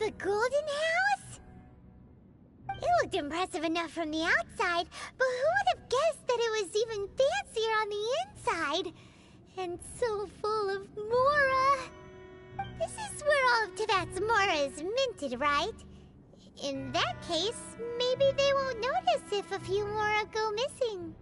The golden house? It looked impressive enough from the outside, but who would have guessed that it was even fancier on the inside? And so full of Mora. This is where all of Teyvat's Mora is minted, right? In that case, maybe they won't notice if a few Mora go missing.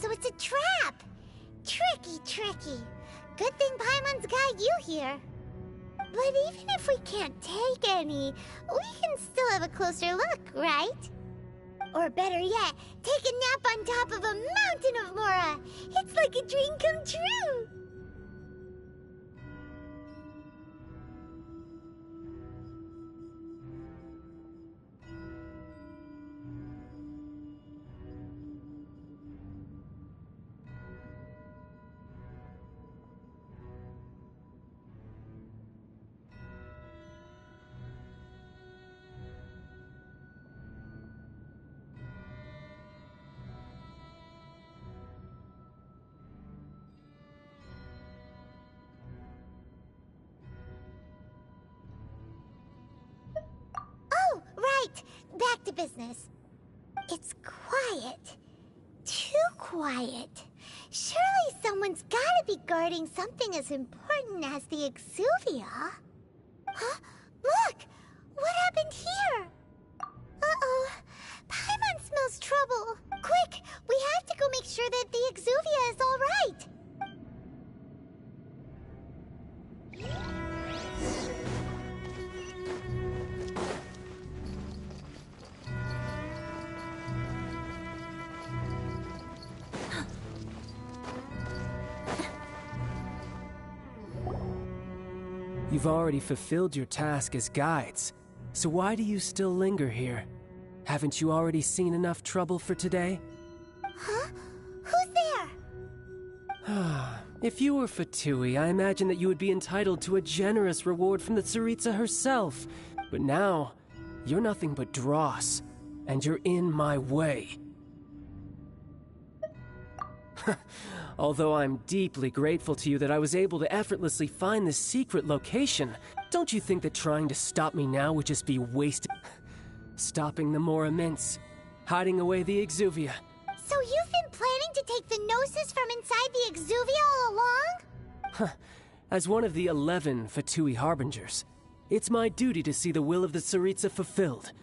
So it's a trap! Tricky, tricky. Good thing Paimon's got you here. But even if we can't take any, we can still have a closer look, right? Or better yet, take a nap on top of a mountain of Mora. It's like a dream come true. Oh, right. Back to business. It's quiet. Too quiet. Surely someone's gotta be guarding something as important as the Exuvia. Huh? Look! What happened here? Uh-oh. Paimon smells trouble. Quick! We have to go make sure that the Exuvia is all right. You've already fulfilled your task as guides, so why do you still linger here? Haven't you already seen enough trouble for today? Huh? Who's there? If you were Fatui, I imagine that you would be entitled to a generous reward from the Tsaritsa herself. But now, you're nothing but dross, and you're in my way. Although I'm deeply grateful to you that I was able to effortlessly find this secret location, don't you think that trying to stop me now would just be wasted? Stopping the Mora Mints, hiding away the Exuvia. So you've been planning to take the Gnosis from inside the Exuvia all along? As one of the 11 Fatui Harbingers, it's my duty to see the will of the Tsaritsa fulfilled.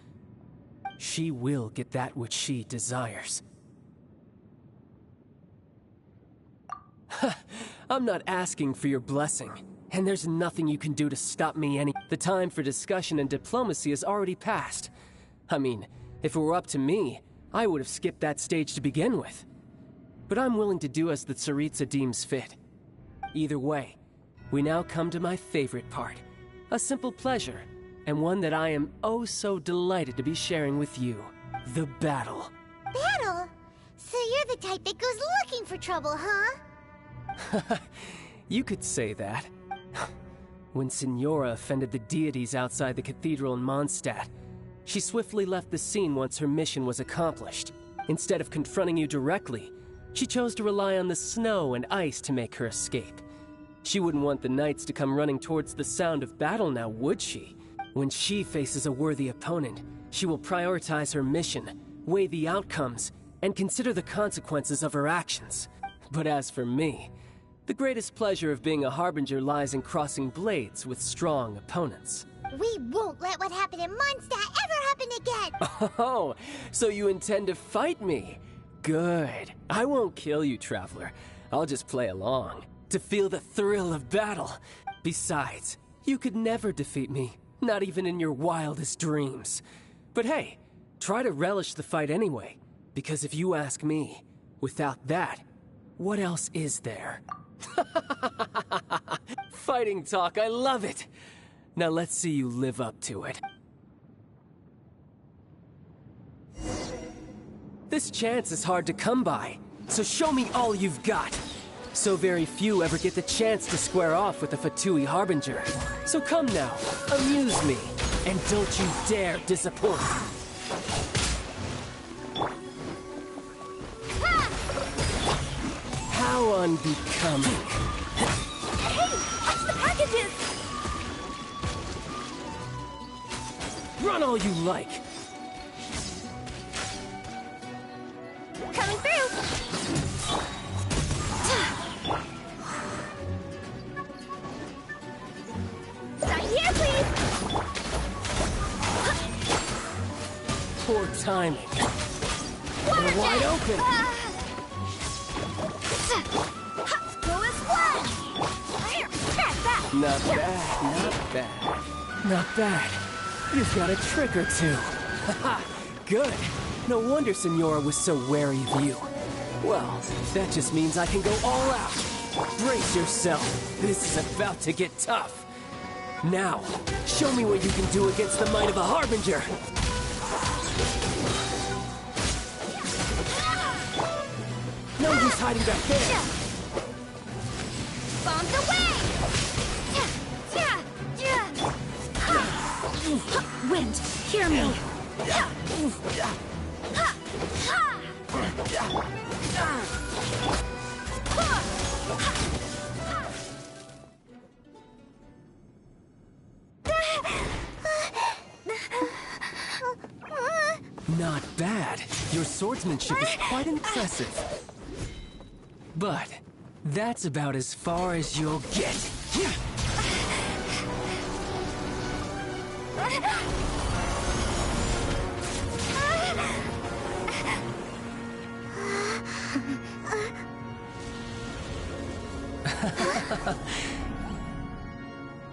She will get that which she desires. I'm not asking for your blessing, and there's nothing you can do to stop me any— The time for discussion and diplomacy has already passed. I mean, if it were up to me, I would have skipped that stage to begin with. But I'm willing to do as the Tsaritsa deems fit. Either way, we now come to my favorite part. A simple pleasure, and one that I am oh so delighted to be sharing with you. The battle. Battle? So you're the type that goes looking for trouble, huh? You could say that. When Signora offended the deities outside the cathedral in Mondstadt, she swiftly left the scene once her mission was accomplished. Instead of confronting you directly, she chose to rely on the snow and ice to make her escape. She wouldn't want the knights to come running towards the sound of battle now, would she? When she faces a worthy opponent, she will prioritize her mission, weigh the outcomes, and consider the consequences of her actions. But as for me, the greatest pleasure of being a Harbinger lies in crossing blades with strong opponents. We won't let what happened in Mondstadt ever happen again! Oh, so you intend to fight me? Good. I won't kill you, Traveler. I'll just play along, to feel the thrill of battle. Besides, you could never defeat me, not even in your wildest dreams. But hey, try to relish the fight anyway, because if you ask me, without that, what else is there? Fighting talk, I love it! Now let's see you live up to it. This chance is hard to come by, so show me all you've got. So very few ever get the chance to square off with a Fatui Harbinger. So come now, amuse me, and don't you dare disappoint. How unbecoming. Hey, watch the packages! Run all you like. Coming through! Start here, please! Poor timing. Water They're wide jet! open. Go as one! Here, grab that! Not bad, not bad. Not bad. You've got a trick or two. Haha, Good. No wonder Senora was so wary of you. Well, that just means I can go all out. Brace yourself. This is about to get tough. Now, show me what you can do against the might of a Harbinger. No use hiding back there. Bombs away! Wind, hear me. Not bad. Your swordsmanship is quite impressive. But that's about as far as you'll get.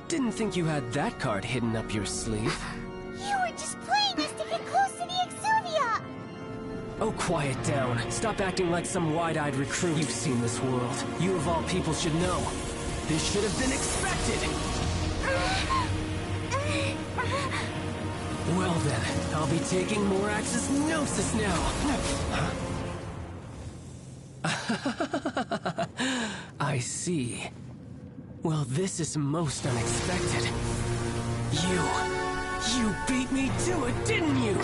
Didn't think you had that card hidden up your sleeve. You were just playing us to get close to the Exuvia! Oh, quiet down. Stop acting like some wide-eyed recruit. You've seen this world. You of all people should know. This should have been expected! Well then, I'll be taking Morax's Gnosis now! I see. Well, this is most unexpected. You beat me to it, didn't you?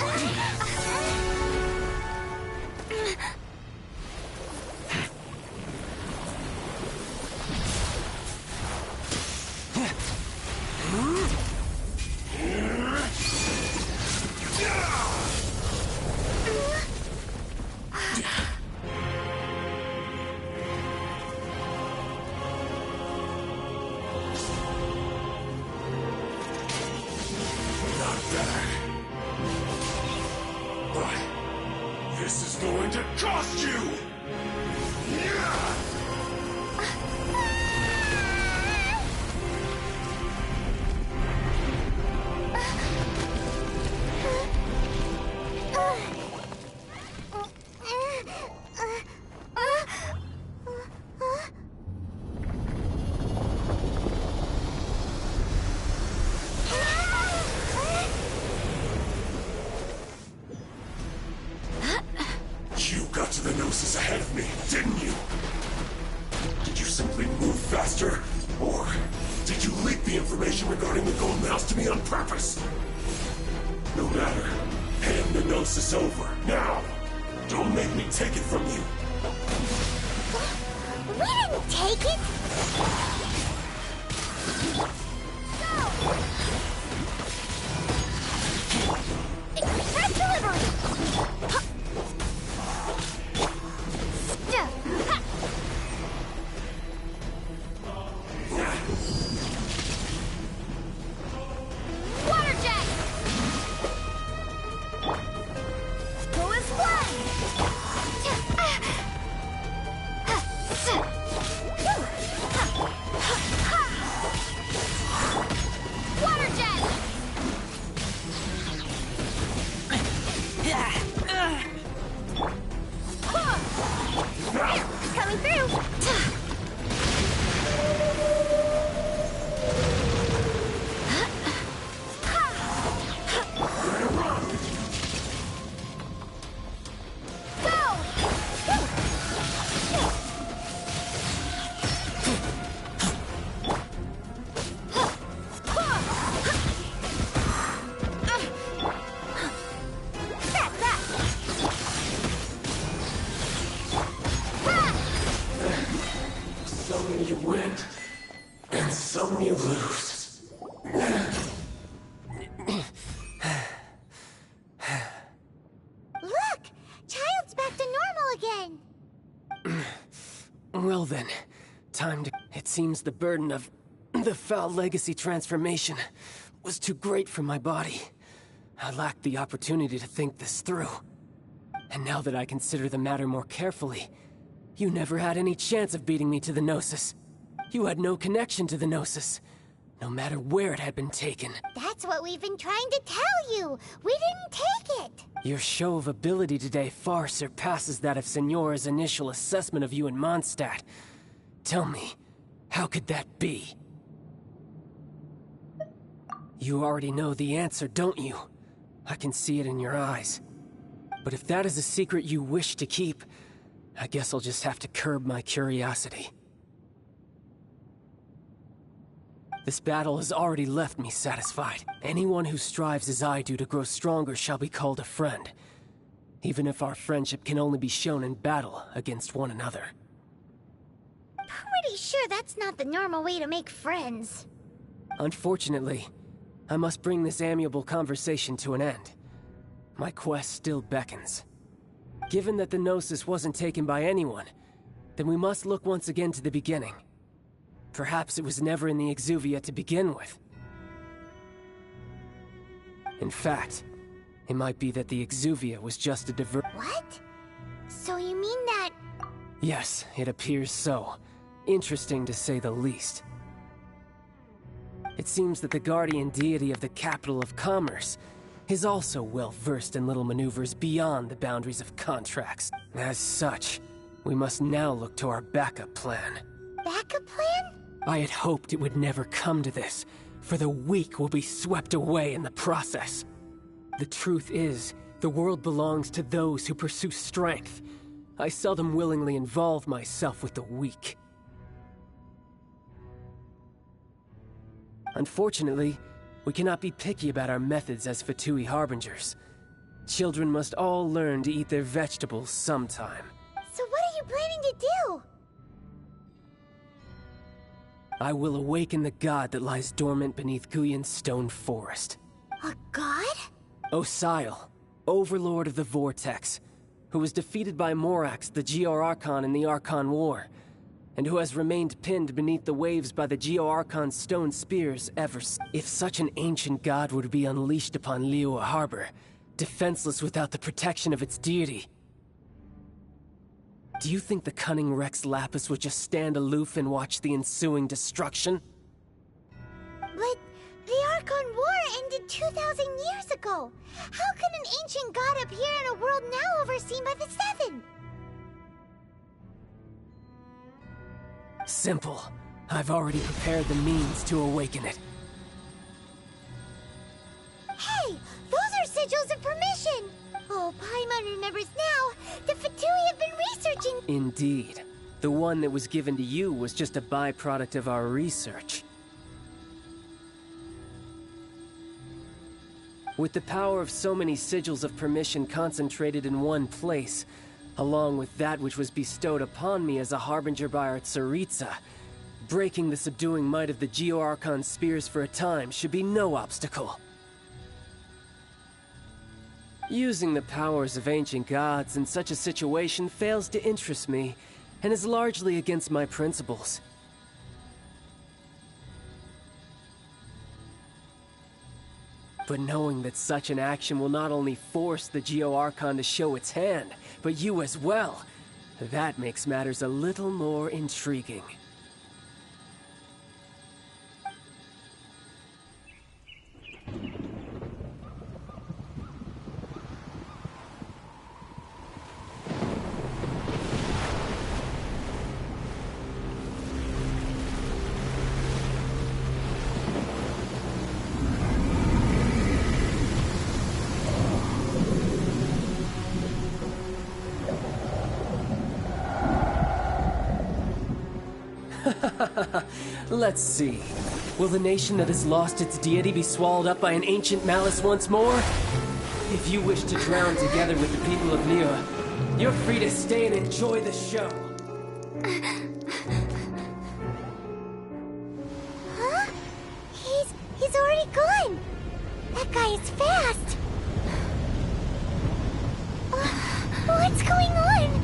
This is going to cost you! You got to the Gnosis ahead of me, didn't you? Did you simply move faster? Or did you leak the information regarding the Golden House to me on purpose? No matter. Hand the Gnosis over, now! Don't make me take it from you! We didn't take it! Go! Express delivery! Water jet! Go as Water jet! Coming through! Some you win, and some you lose. Look! Child's back to normal again! Well then, time to... It seems the burden of the foul legacy transformation was too great for my body. I lacked the opportunity to think this through. And now that I consider the matter more carefully, you never had any chance of beating me to the Gnosis. You had no connection to the Gnosis. no matter where it had been taken. That's what we've been trying to tell you! We didn't take it! Your show of ability today far surpasses that of Senora's initial assessment of you in Mondstadt. Tell me, how could that be? You already know the answer, don't you? I can see it in your eyes. But if that is a secret you wish to keep, I guess I'll just have to curb my curiosity. This battle has already left me satisfied. Anyone who strives as I do to grow stronger shall be called a friend, even if our friendship can only be shown in battle against one another. Pretty sure that's not the normal way to make friends. Unfortunately, I must bring this amiable conversation to an end. My quest still beckons. Given that the Gnosis wasn't taken by anyone, then we must look once again to the beginning. Perhaps it was never in the Exuvia to begin with. In fact, it might be that the Exuvia was just a What? So you mean that... Yes, it appears so. Interesting to say the least. It seems that the guardian deity of the capital of commerce is also well versed in little maneuvers beyond the boundaries of contracts. As such, we must now look to our backup plan. Backup plan? I had hoped it would never come to this, for the weak will be swept away in the process. The truth is, the world belongs to those who pursue strength. I seldom willingly involve myself with the weak. Unfortunately, we cannot be picky about our methods as Fatui Harbingers. Children must all learn to eat their vegetables sometime. So what are you planning to do? I will awaken the god that lies dormant beneath Guyon's stone forest. A god? Osile, overlord of the Vortex, who was defeated by Morax, the Geo-Archon in the Archon War, and who has remained pinned beneath the waves by the Geo-Archon's stone spears ever since. If such an ancient god were to be unleashed upon Liyue Harbor, defenseless without the protection of its deity, do you think the cunning Rex Lapis would just stand aloof and watch the ensuing destruction? But the Archon War ended 2,000 years ago. How could an ancient god appear in a world now overseen by the Seven? Simple. I've already prepared the means to awaken it. Hey! Those are sigils of permission! Oh, Paimon remembers now. The Fatui have been researching... Indeed. The one that was given to you was just a byproduct of our research. With the power of so many sigils of permission concentrated in one place, along with that which was bestowed upon me as a harbinger by our Tsaritsa, breaking the subduing might of the Geo-Archon spears for a time should be no obstacle. Using the powers of ancient gods in such a situation fails to interest me, and is largely against my principles. But knowing that such an action will not only force the Geo-Archon to show its hand, but you as well, that makes matters a little more intriguing. Let's see. Will the nation that has lost its deity be swallowed up by an ancient malice once more? If you wish to drown together with the people of Liyue, you're free to stay and enjoy the show. Huh? He's already gone! That guy is fast! What's going on?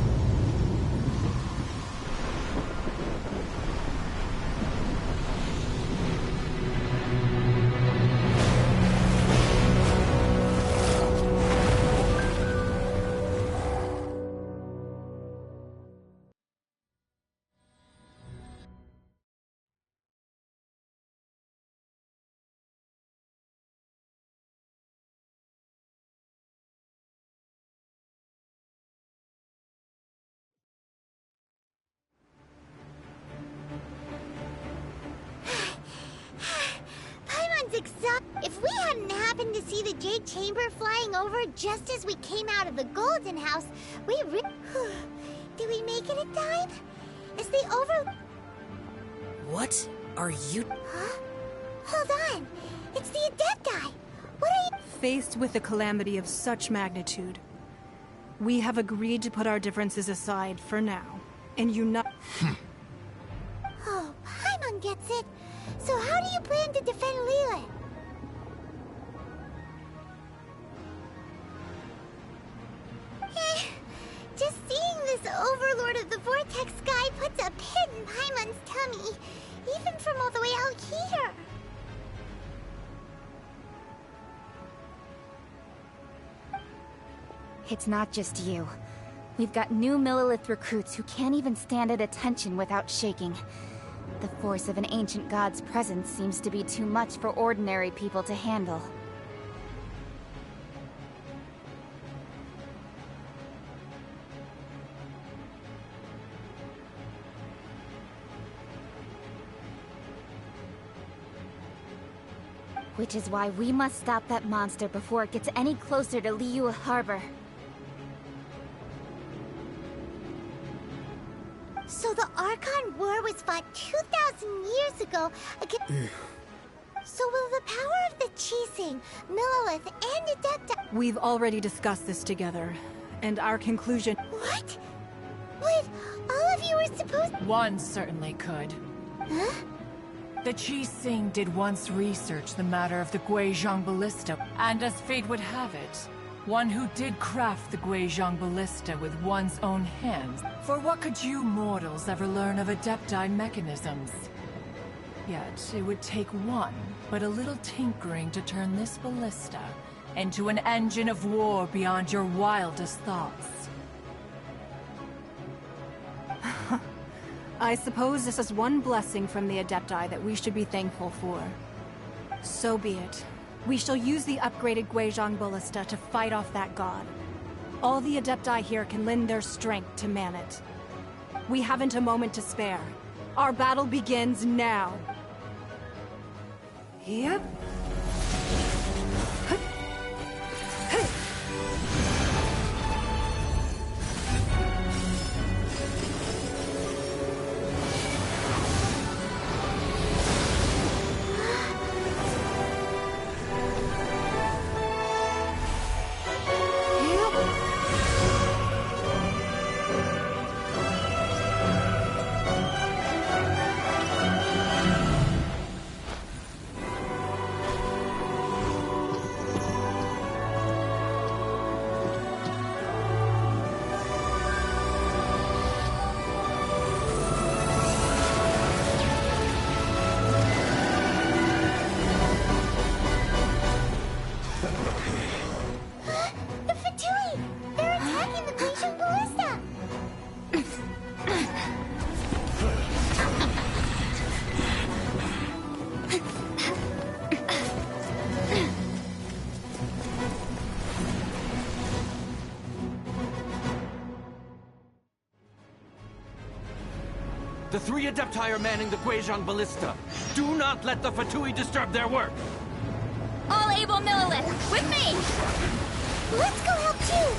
happened to see the Jade Chamber flying over just as we came out of the Golden House, did we make it in time? Is the over... What are you... Huh? Hold on. It's the Adepti. What are you... Faced with a calamity of such magnitude, we have agreed to put our differences aside for now, and unite... Oh, Paimon gets it. So how do you plan to defend Lilith? Just seeing this Overlord of the Vortex guy puts a pit in Paimon's tummy, even from all the way out here. It's not just you. We've got new Millilith recruits who can't even stand at attention without shaking. The force of an ancient god's presence seems to be too much for ordinary people to handle. Which is why we must stop that monster before it gets any closer to Liyue Harbor. So the Archon War was fought 2,000 years ago against... So will the power of the Qixing, Millilith, and Adepta... We've already discussed this together, and our conclusion... What? Wait, all of you were supposed... One certainly could. Huh? The Qixing did once research the matter of the Guizhong Ballista, and as fate would have it, one who did craft the Guizhong Ballista with one's own hands. For what could you mortals ever learn of Adepti mechanisms? Yet, it would take one, but a little tinkering to turn this ballista into an engine of war beyond your wildest thoughts. I suppose this is one blessing from the Adepti that we should be thankful for. So be it. We shall use the upgraded Guizhong Ballista to fight off that god. All the Adepti here can lend their strength to man it. We haven't a moment to spare. Our battle begins now. Yep. The three Adepti are manning the Guizhong Ballista. Do not let the Fatui disturb their work! All able Millilith, with me! Let's go help too!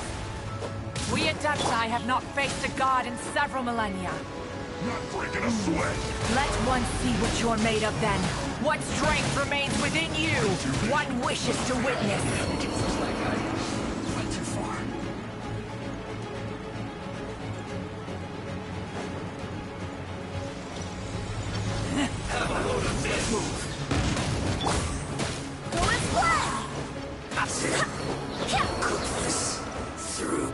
We Adepti have not faced a god in several millennia. Not breaking a sweat. Let one see what you're made of then. What strength remains within you. One wishes to witness. Went too far. Have a load of this move. Let's play! That's it. Cook this through.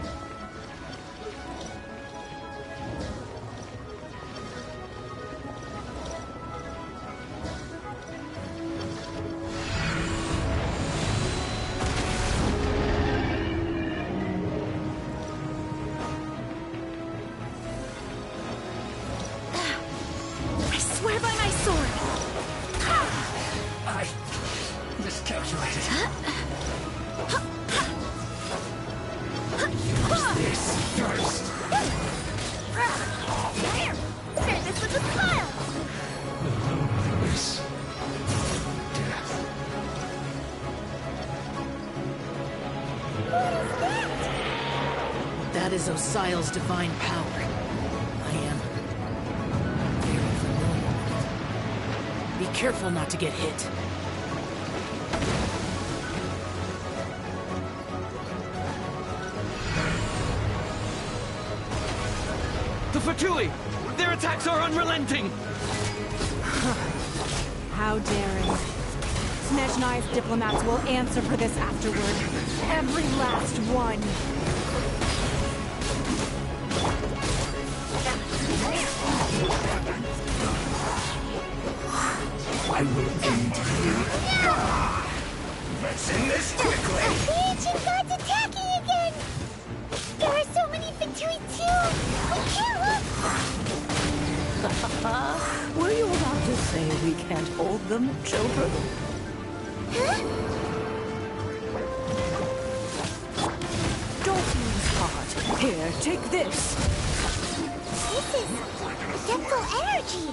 I swear by my sword! That is Osial's divine power. I am very familiar with it. Be careful not to get hit. The Fatui! Their attacks are unrelenting! How daring. Snezhnai's diplomats will answer for this afterward. Every last one. I will end you. Let's end this quickly! The ancient god's attacking again! There are so many Fatui too! We can't look! Were you about to say we can't hold them, children? Huh? Don't lose heart. Here, take this. This is depthal energy!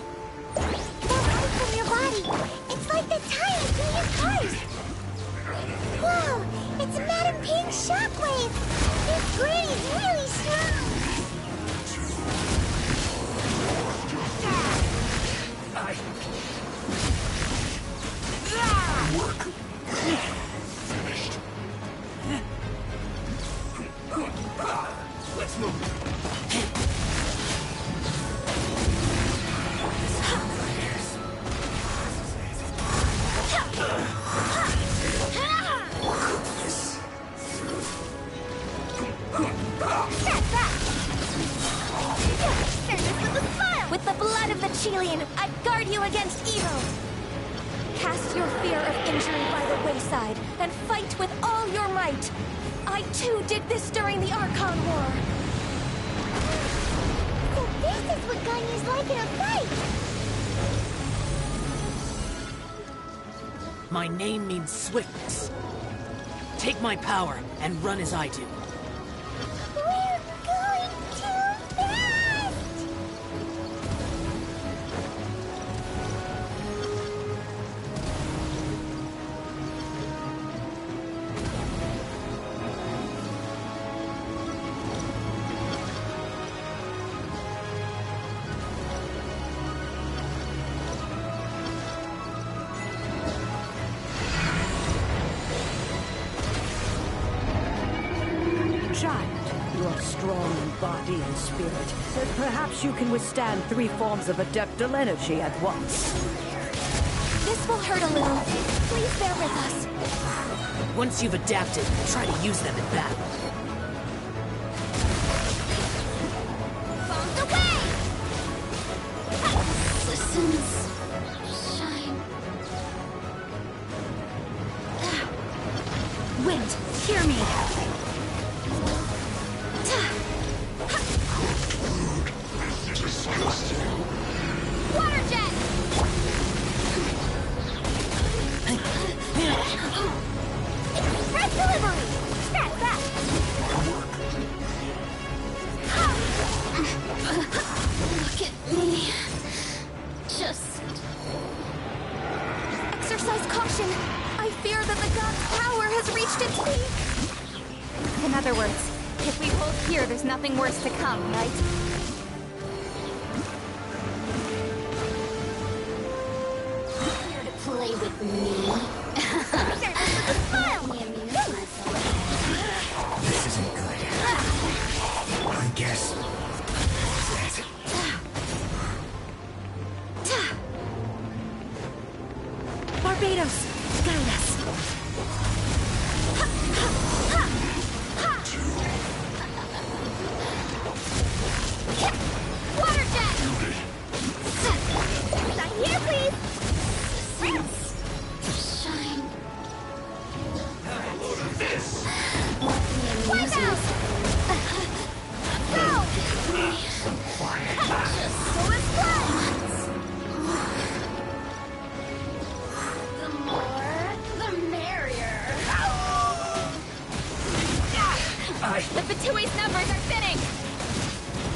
That light from your body, it's like the tide through your heart! Whoa! It's a Madam Pink shockwave! This grady's really strong! Work. Finished. Let's move. With the blood of the Chilean, I guard you against evil! Cast your fear of injury by the wayside, and fight with all your might! I too did this during the Archon War! So this is what Ganya's like in a fight! My name means swiftness. Take my power and run as I do. We're going too fast! Child, you are strong in body and spirit. But perhaps you can withstand 3 forms of adeptal energy at once. This will hurt a little. Please bear with us. Once you've adapted, try to use them in battle. Bombs away! Listens. Shine. Wind, hear me! Water jet! Red delivery! Snap back! Look at me. Just... Exercise caution. I fear that the god's power has reached its peak. In other words, if we hold here, there's nothing worse to come, right? Here to play with me. Smile! This isn't good. I guess. That's it. Barbados, guide us. Water jet! Not here, please! Shine. Wipe out! Go! Just so it's blood! The more, the merrier. The Fatui's numbers are thinning!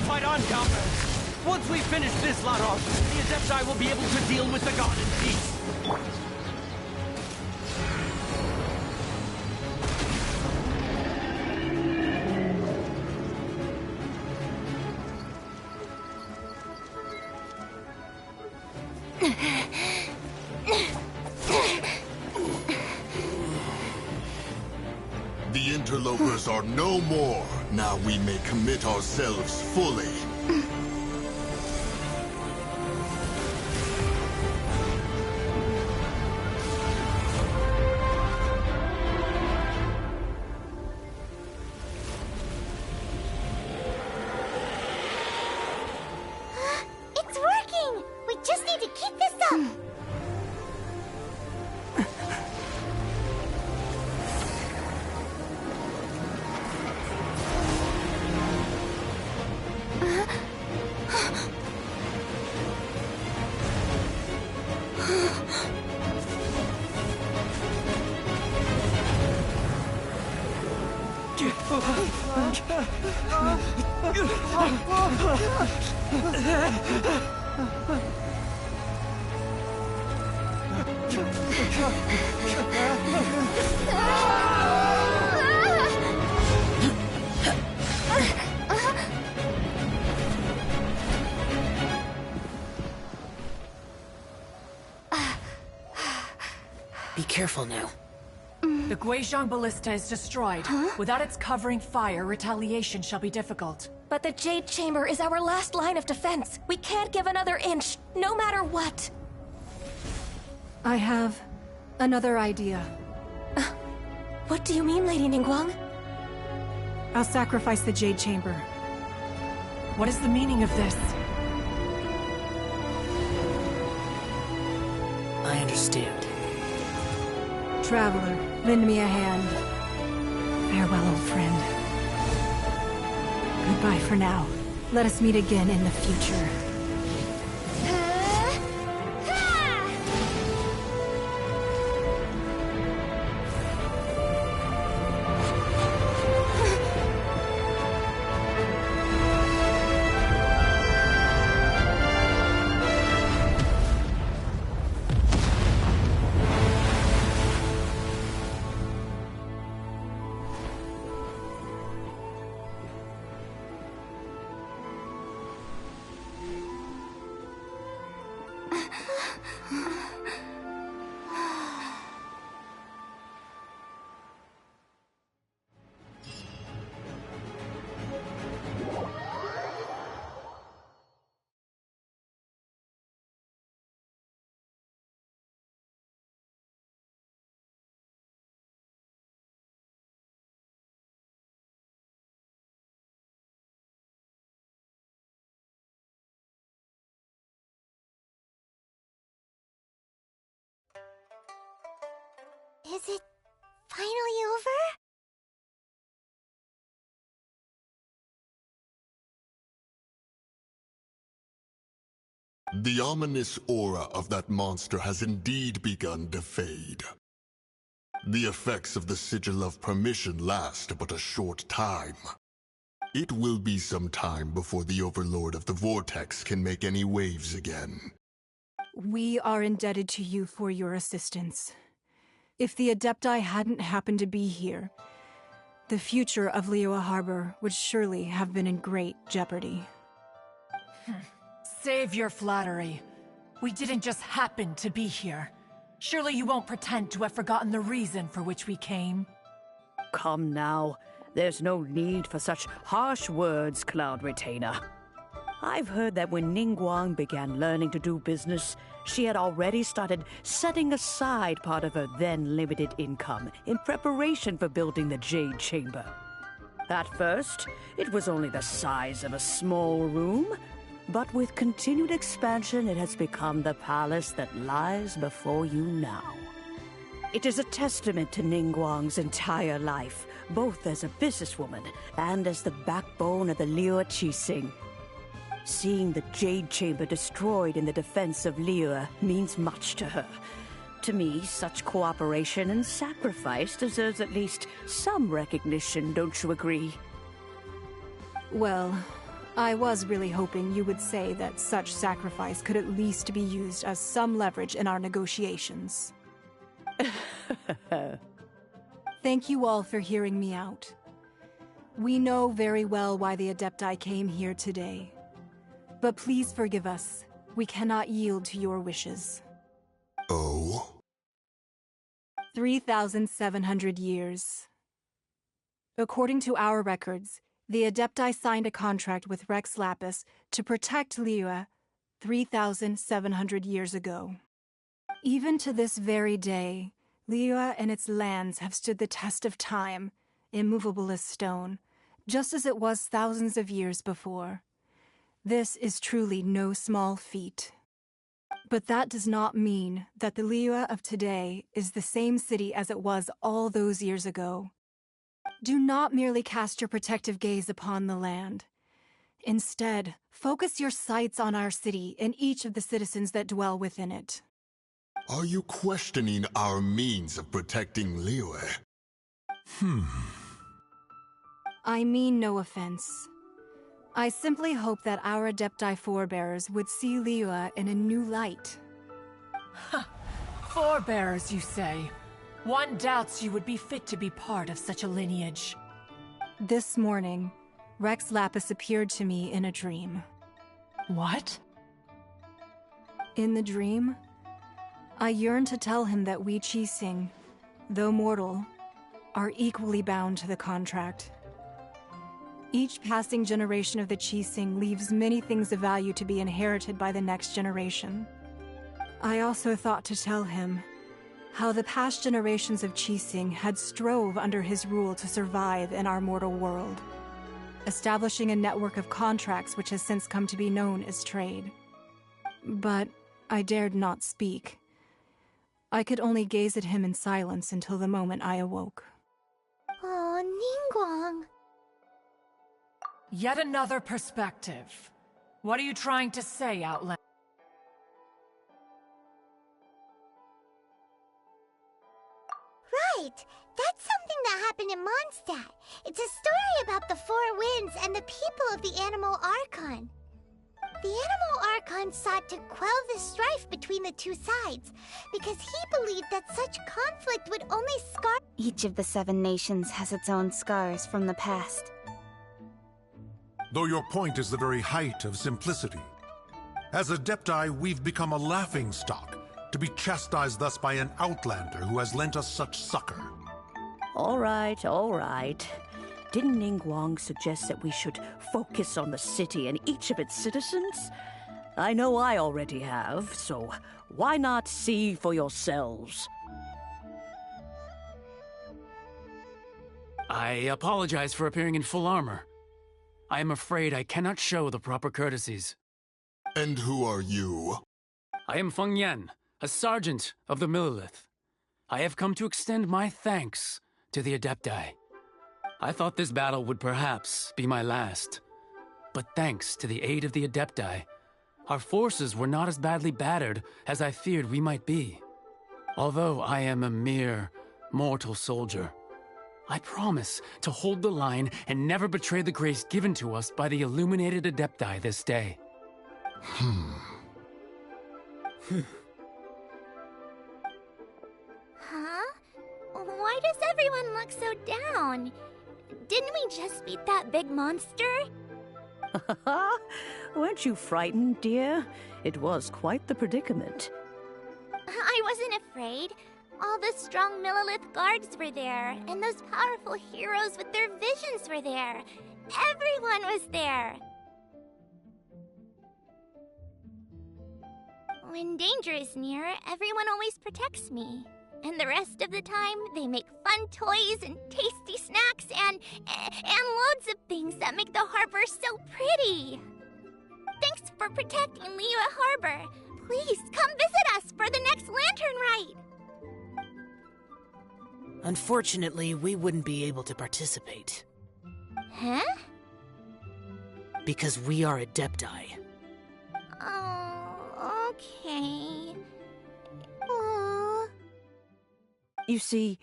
Fight on, comrades! Once we finish this lot off, the Adepti will be able to deal with the god in peace. The interlopers are no more. Now we may commit ourselves fully. It's working! We just need to keep this up! Be careful now. The Guizhong Ballista is destroyed. Without its covering fire, retaliation shall be difficult. But the Jade Chamber is our last line of defense. We can't give another inch, no matter what. I have another idea. What do you mean, Lady Ningguang? I'll sacrifice the Jade Chamber. What is the meaning of this? I understand. Traveler, lend me a hand. Farewell, old friend. Goodbye for now. Let us meet again in the future. Is it finally over? The ominous aura of that monster has indeed begun to fade. The effects of the Sigil of Permission last but a short time. It will be some time before the Overlord of the Vortex can make any waves again. We are indebted to you for your assistance. If the Adepti hadn't happened to be here, the future of Liyue Harbor would surely have been in great jeopardy. Save your flattery. We didn't just happen to be here. Surely you won't pretend to have forgotten the reason for which we came. Come now. There's no need for such harsh words, Cloud Retainer. I've heard that when Ningguang began learning to do business, she had already started setting aside part of her then limited income in preparation for building the Jade Chamber. At first, it was only the size of a small room, but with continued expansion, it has become the palace that lies before you now. It is a testament to Ningguang's entire life, both as a businesswoman and as the backbone of the Liyue Qixing. Seeing the Jade Chamber destroyed in the defense of Liyue means much to her. To me, such cooperation and sacrifice deserves at least some recognition, don't you agree? Well, I was really hoping you would say that such sacrifice could at least be used as some leverage in our negotiations. Thank you all for hearing me out. We know very well why the Adepti came here today. But please forgive us. We cannot yield to your wishes. Oh? 3,700 years. According to our records, the Adepti signed a contract with Rex Lapis to protect Liyue 3,700 years ago. Even to this very day, Liyue and its lands have stood the test of time, immovable as stone, just as it was thousands of years before. This is truly no small feat. But that does not mean that the Liyue of today is the same city as it was all those years ago. Do not merely cast your protective gaze upon the land. Instead, focus your sights on our city and each of the citizens that dwell within it. Are you questioning our means of protecting Liyue? I mean no offense. I simply hope that our Adepti forebears would see Liyue in a new light. Forebears, you say? One doubts you would be fit to be part of such a lineage. This morning, Rex Lapis appeared to me in a dream. What? In the dream, I yearned to tell him that we Qixing, though mortal, are equally bound to the contract. Each passing generation of the Qixing leaves many things of value to be inherited by the next generation. I also thought to tell him how the past generations of Qixing had strove under his rule to survive in our mortal world, establishing a network of contracts which has since come to be known as trade. But I dared not speak. I could only gaze at him in silence until the moment I awoke. Oh, Ningguang. Yet another perspective. What are you trying to say, Outlander? Right! That's something that happened in Mondstadt. It's a story about the Four Winds and the people of the Animal Archon. The Animal Archon sought to quell the strife between the two sides, because he believed that such conflict would only scar— Each of the 7 nations has its own scars from the past. Though your point is the very height of simplicity. As Adepti, we've become a laughingstock, to be chastised thus by an outlander who has lent us such succor. All right, all right. Didn't Ningguang suggest that we should focus on the city and each of its citizens? I know I already have, so why not see for yourselves? I apologize for appearing in full armor. I am afraid I cannot show the proper courtesies. And who are you? I am Feng Yan, a sergeant of the Millelith. I have come to extend my thanks to the Adepti. I thought this battle would perhaps be my last. But thanks to the aid of the Adepti, our forces were not as badly battered as I feared we might be. Although I am a mere mortal soldier, I promise to hold the line and never betray the grace given to us by the illuminated Adepti this day. Huh? Why does everyone look so down? Didn't we just beat that big monster? Weren't you frightened, dear? It was quite the predicament. I wasn't afraid. All the strong Millelith guards were there, and those powerful heroes with their visions were there. Everyone was there. When danger is near, everyone always protects me. And the rest of the time, they make fun toys and tasty snacks and loads of things that make the harbor so pretty. Thanks for protecting Liyue Harbor. Please come visit us for the next lantern rite. Unfortunately, we wouldn't be able to participate. Huh? Because we are Adepti. Oh, okay. Aww. You see,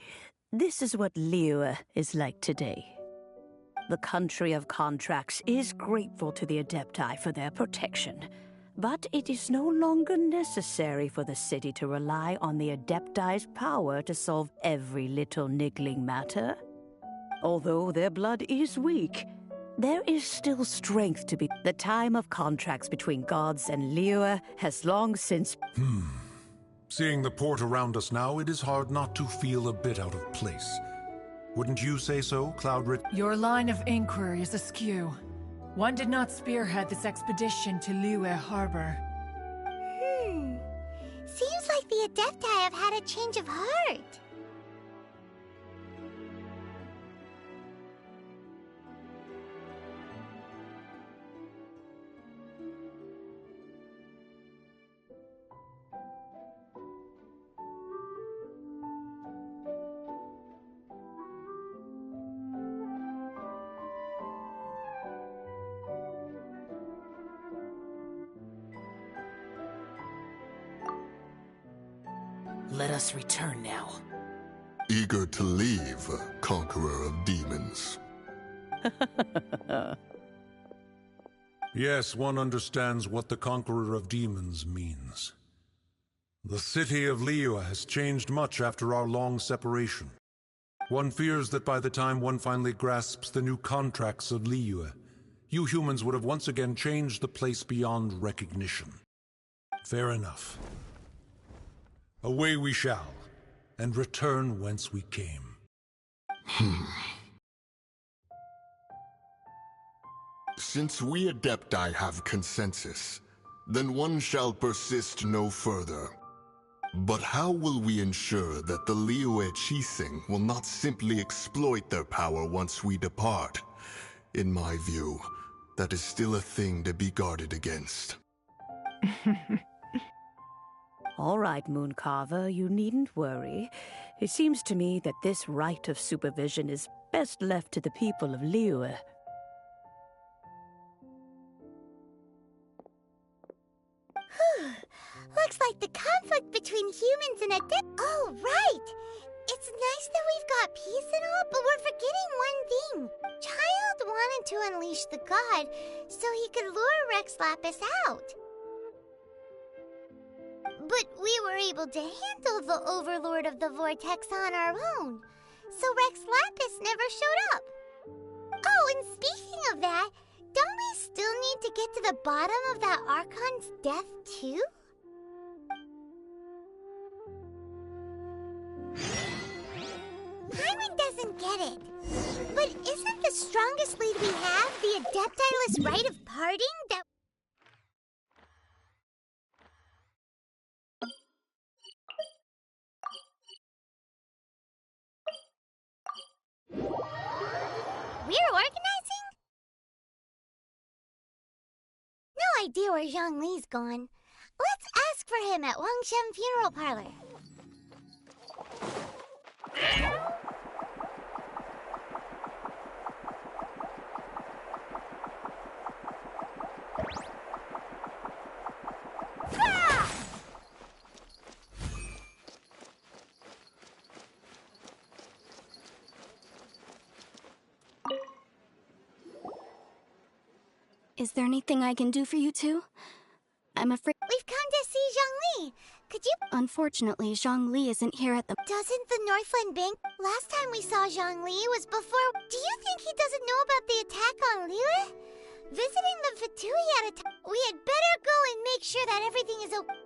this is what Liyue is like today. The country of contracts is grateful to the Adepti for their protection, but it is no longer necessary for the city to rely on the Adepti's power to solve every little niggling matter. Although their blood is weak, There is still strength to be. The time of contracts between gods and Liyue has long since. Seeing the port around us now, it is hard not to feel a bit out of place. Wouldn't you say so, Cloud? Your line of inquiry is askew. One did not spearhead this expedition to Liyue Harbor. Seems like the Adepti have had a change of heart. Let us return now. Eager to leave, conqueror of demons. Yes, one understands what the Conqueror of Demons means. The city of Liyue has changed much after our long separation. One fears that by the time one finally grasps the new contracts of Liyue, you humans would have once again changed the place beyond recognition. Fair enough. Away we shall, and return whence we came. Since we Adepti have consensus, then one shall persist no further. But how will we ensure that the Liyue Qixing will not simply exploit their power once we depart? In my view, that is still a thing to be guarded against. All right, Mooncarver, you needn't worry. It seems to me that this right of supervision is best left to the people of Liyue. Looks like the conflict between humans and Adept. Oh, right! It's nice that we've got peace and all, but we're forgetting one thing. Child wanted to unleash the god so he could lure Rex Lapis out. But we were able to handle the Overlord of the Vortex on our own, so Rex Lapis never showed up. Oh, and speaking of that, don't we still need to get to the bottom of that Archon's death, too? Paimon doesn't get it. But isn't the strongest lead we have the Adeptiless rite of parting that... We're organizing? No idea where Zhongli's gone. Let's ask for him at Wangshen Funeral Parlor. Is there anything I can do for you two? I'm afraid... We've come to see Zhongli. Could you... Unfortunately, Zhongli isn't here at the... Doesn't the Northland Bank... Last time we saw Zhongli was before... Do you think he doesn't know about the attack on Liyue? Visiting the Fatui at a time... We had better go and make sure that everything is okay.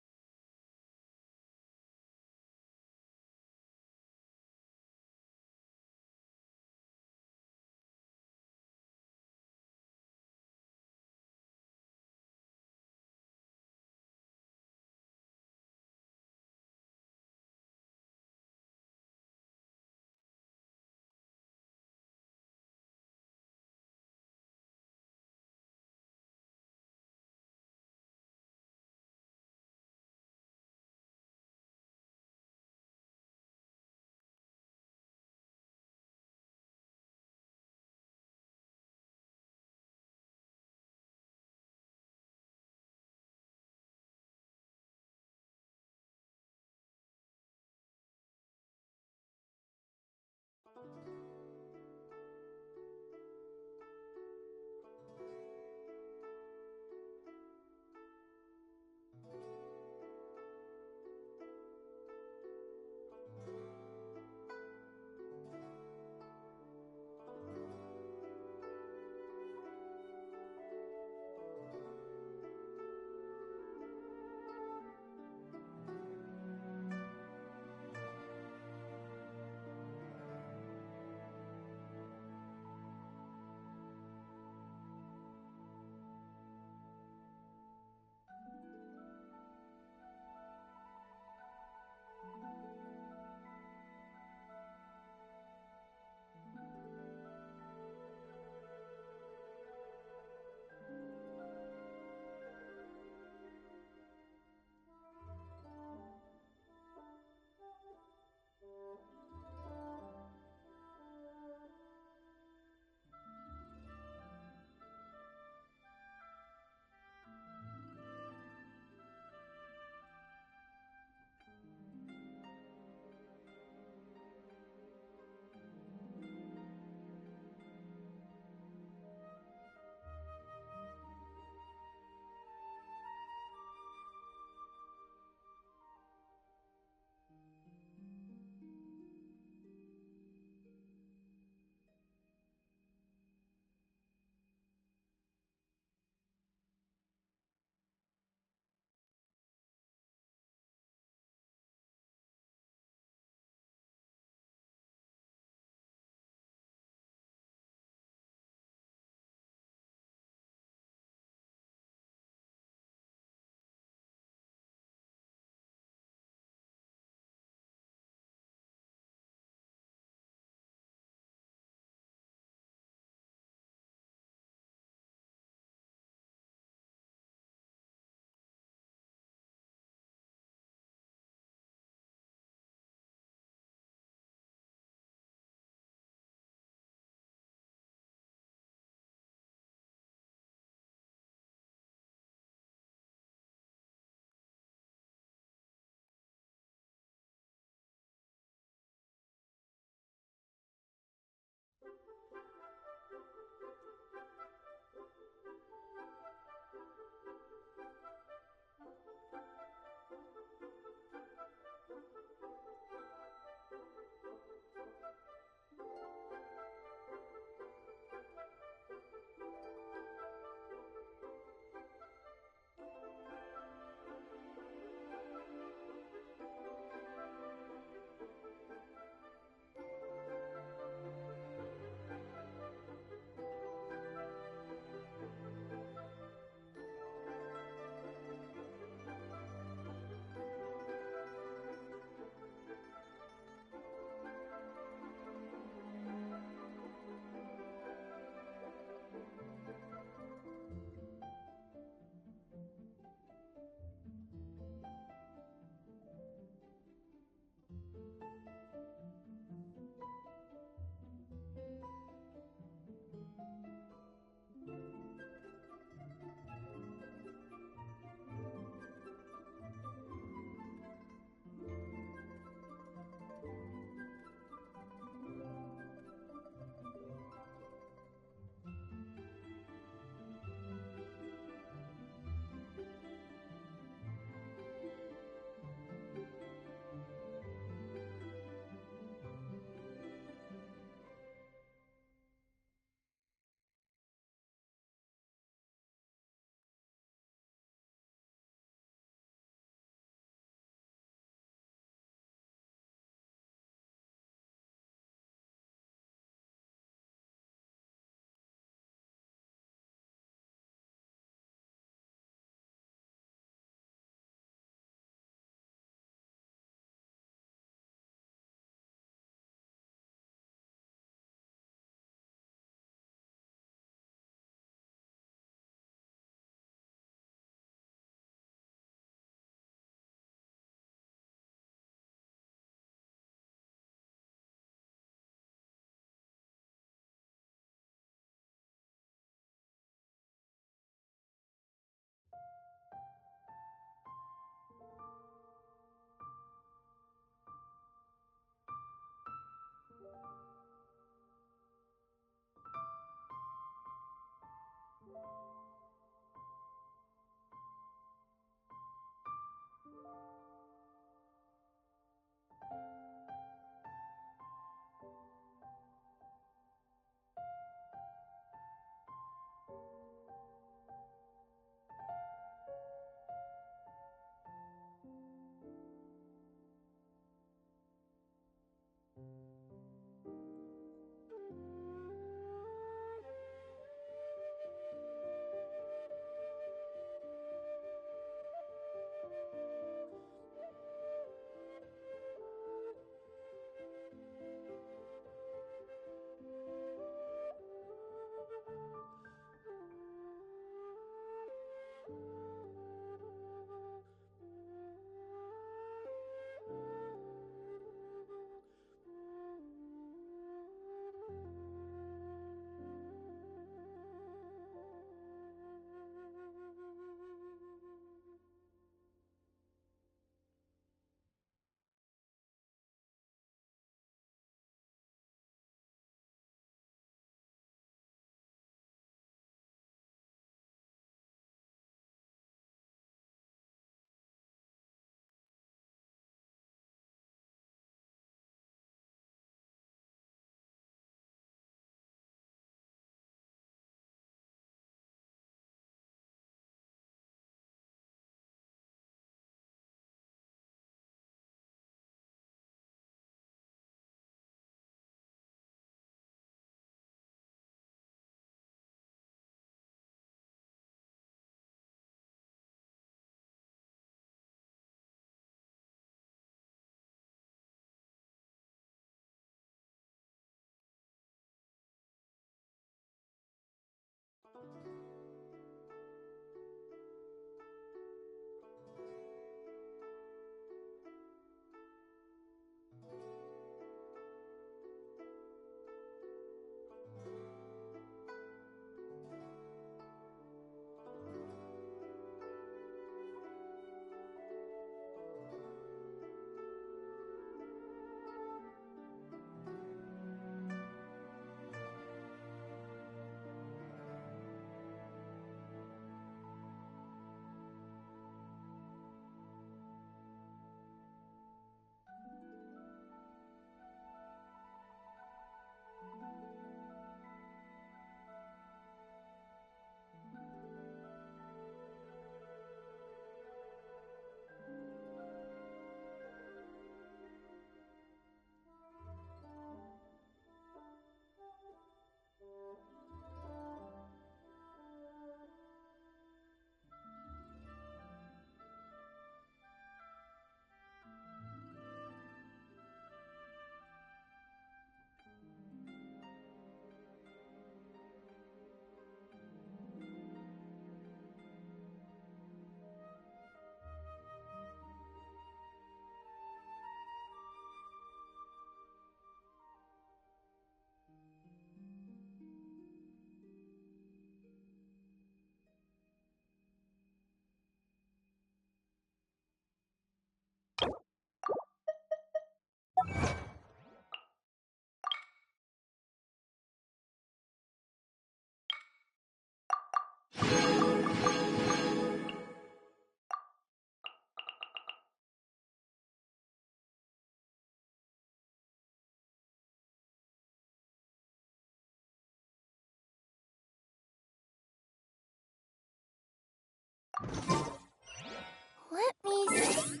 Let me see.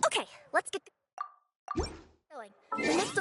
Okay, let's get going. The next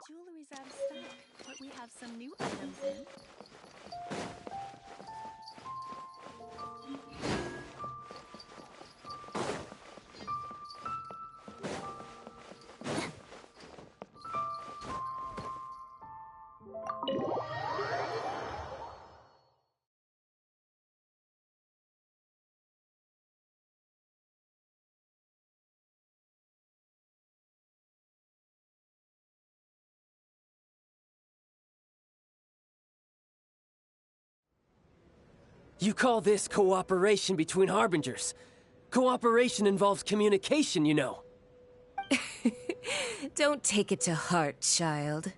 Jewelry's out of stock, but we have some new items in. You call this cooperation between Harbingers? Cooperation involves communication, you know. Don't take it to heart, child.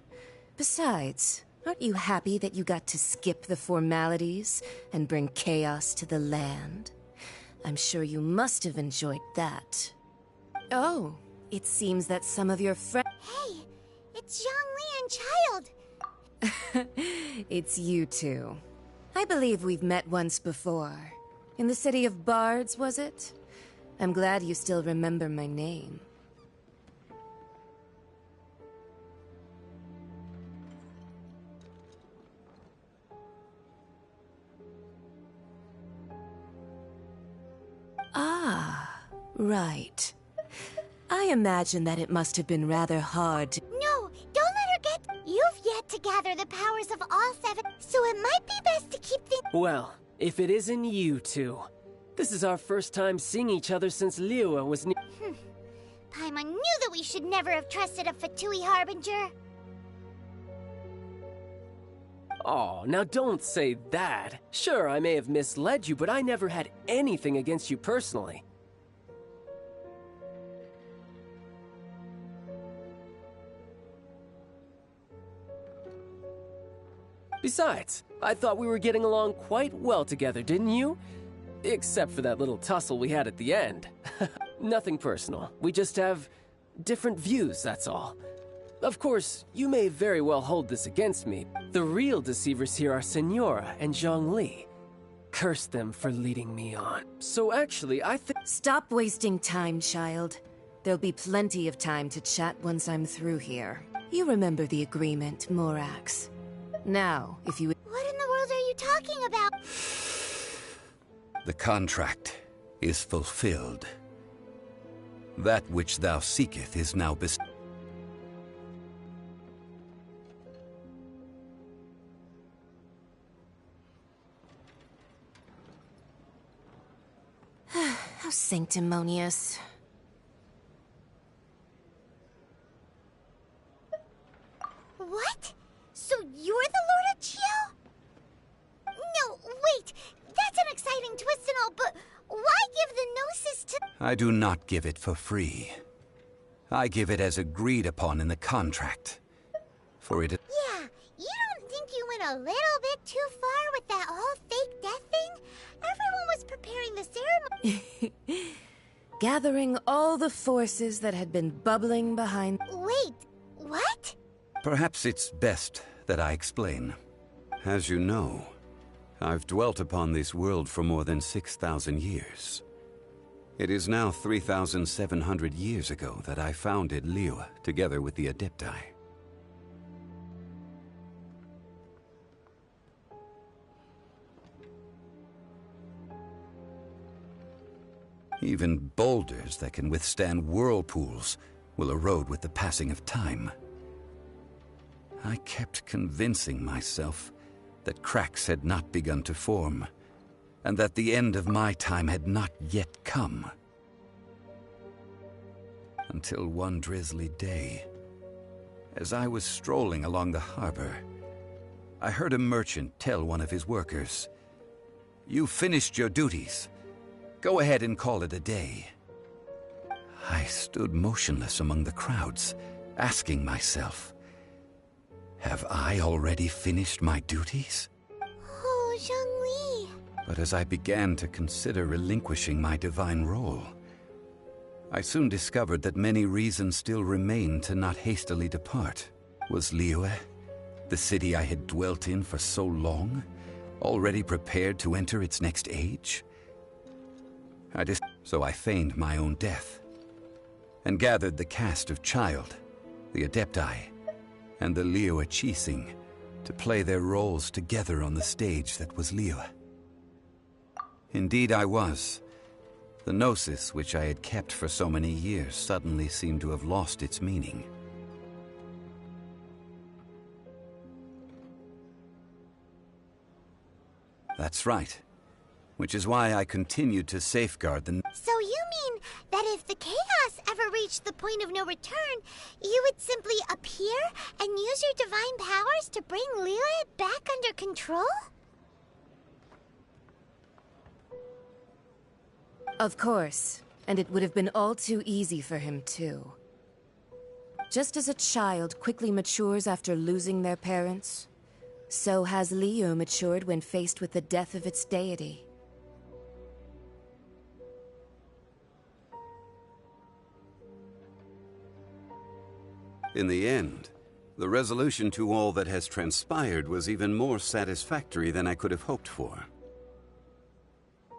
Besides, aren't you happy that you got to skip the formalities and bring chaos to the land? I'm sure you must have enjoyed that. Oh, it seems that some of your friends... Hey, it's Zhongli and Child! It's you two. I believe we've met once before. In the city of Bards, was it? I'm glad you still remember my name. Ah, right. I imagine that it must have been rather hard to... No, don't let her get... You've yet to gather the powers of all seven, so it might be best to keep things... Well, if it isn't you two. This is our first time seeing each other since Liua was time, I knew that we should never have trusted a Fatui Harbinger. Oh, now don't say that. Sure, I may have misled you, but I never had anything against you personally. Besides, I thought we were getting along quite well together, didn't you? Except for that little tussle we had at the end. Nothing personal. We just have different views, that's all. Of course, you may very well hold this against me. The real deceivers here are Senora and Zhongli. Curse them for leading me on. So actually, I think— Stop wasting time, child. There'll be plenty of time to chat once I'm through here. You remember the agreement, Morax. Now, if you— What in the world are you talking about? The contract is fulfilled. That which thou seeketh is now bestowed. How sanctimonious. What? So you're the Lord of Chio? No, wait! That's an exciting twist and all, but why give the Gnosis to— I do not give it for free. I give it as agreed upon in the contract. For it— Yeah, you don't think you went a little bit too far with that whole fake death thing? Everyone was preparing the ceremony. Gathering all the forces that had been bubbling behind— Wait, what? Perhaps it's best that I explain. As you know, I've dwelt upon this world for more than 6,000 years. It is now 3,700 years ago that I founded Liyue together with the Adepti. Even boulders that can withstand whirlpools will erode with the passing of time. I kept convincing myself that cracks had not begun to form, and that the end of my time had not yet come. Until one drizzly day, as I was strolling along the harbor, I heard a merchant tell one of his workers, "You finished your duties. Go ahead and call it a day." I stood motionless among the crowds, asking myself, have I already finished my duties? Oh, Zhongli. But as I began to consider relinquishing my divine role, I soon discovered that many reasons still remained to not hastily depart. Was Liyue, the city I had dwelt in for so long, already prepared to enter its next age? So I feigned my own death, and gathered the cast of Child, the Adepti, and the Liyue Qixing to play their roles together on the stage that was Liyue. Indeed I was. The Gnosis, which I had kept for so many years, suddenly seemed to have lost its meaning. That's right. Which is why I continued to safeguard the— So you mean that if the chaos ever reached the point of no return, you would simply appear and use your divine powers to bring Liyue back under control? Of course, and it would have been all too easy for him too. Just as a child quickly matures after losing their parents, so has Liyue matured when faced with the death of its deity. In the end, the resolution to all that has transpired was even more satisfactory than I could have hoped for.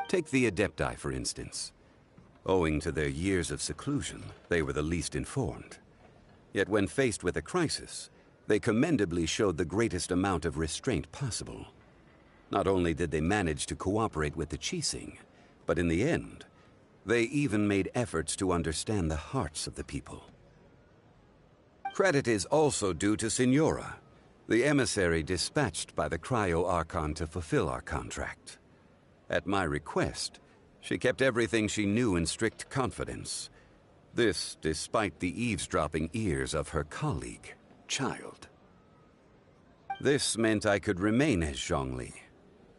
Take the Adepti, for instance. Owing to their years of seclusion, they were the least informed. Yet when faced with a crisis, they commendably showed the greatest amount of restraint possible. Not only did they manage to cooperate with the Qixing, but in the end, they even made efforts to understand the hearts of the people. Credit is also due to Senora, the emissary dispatched by the Cryo-Archon to fulfill our contract. At my request, she kept everything she knew in strict confidence, This despite the eavesdropping ears of her colleague, Child. This meant I could remain as Zhongli,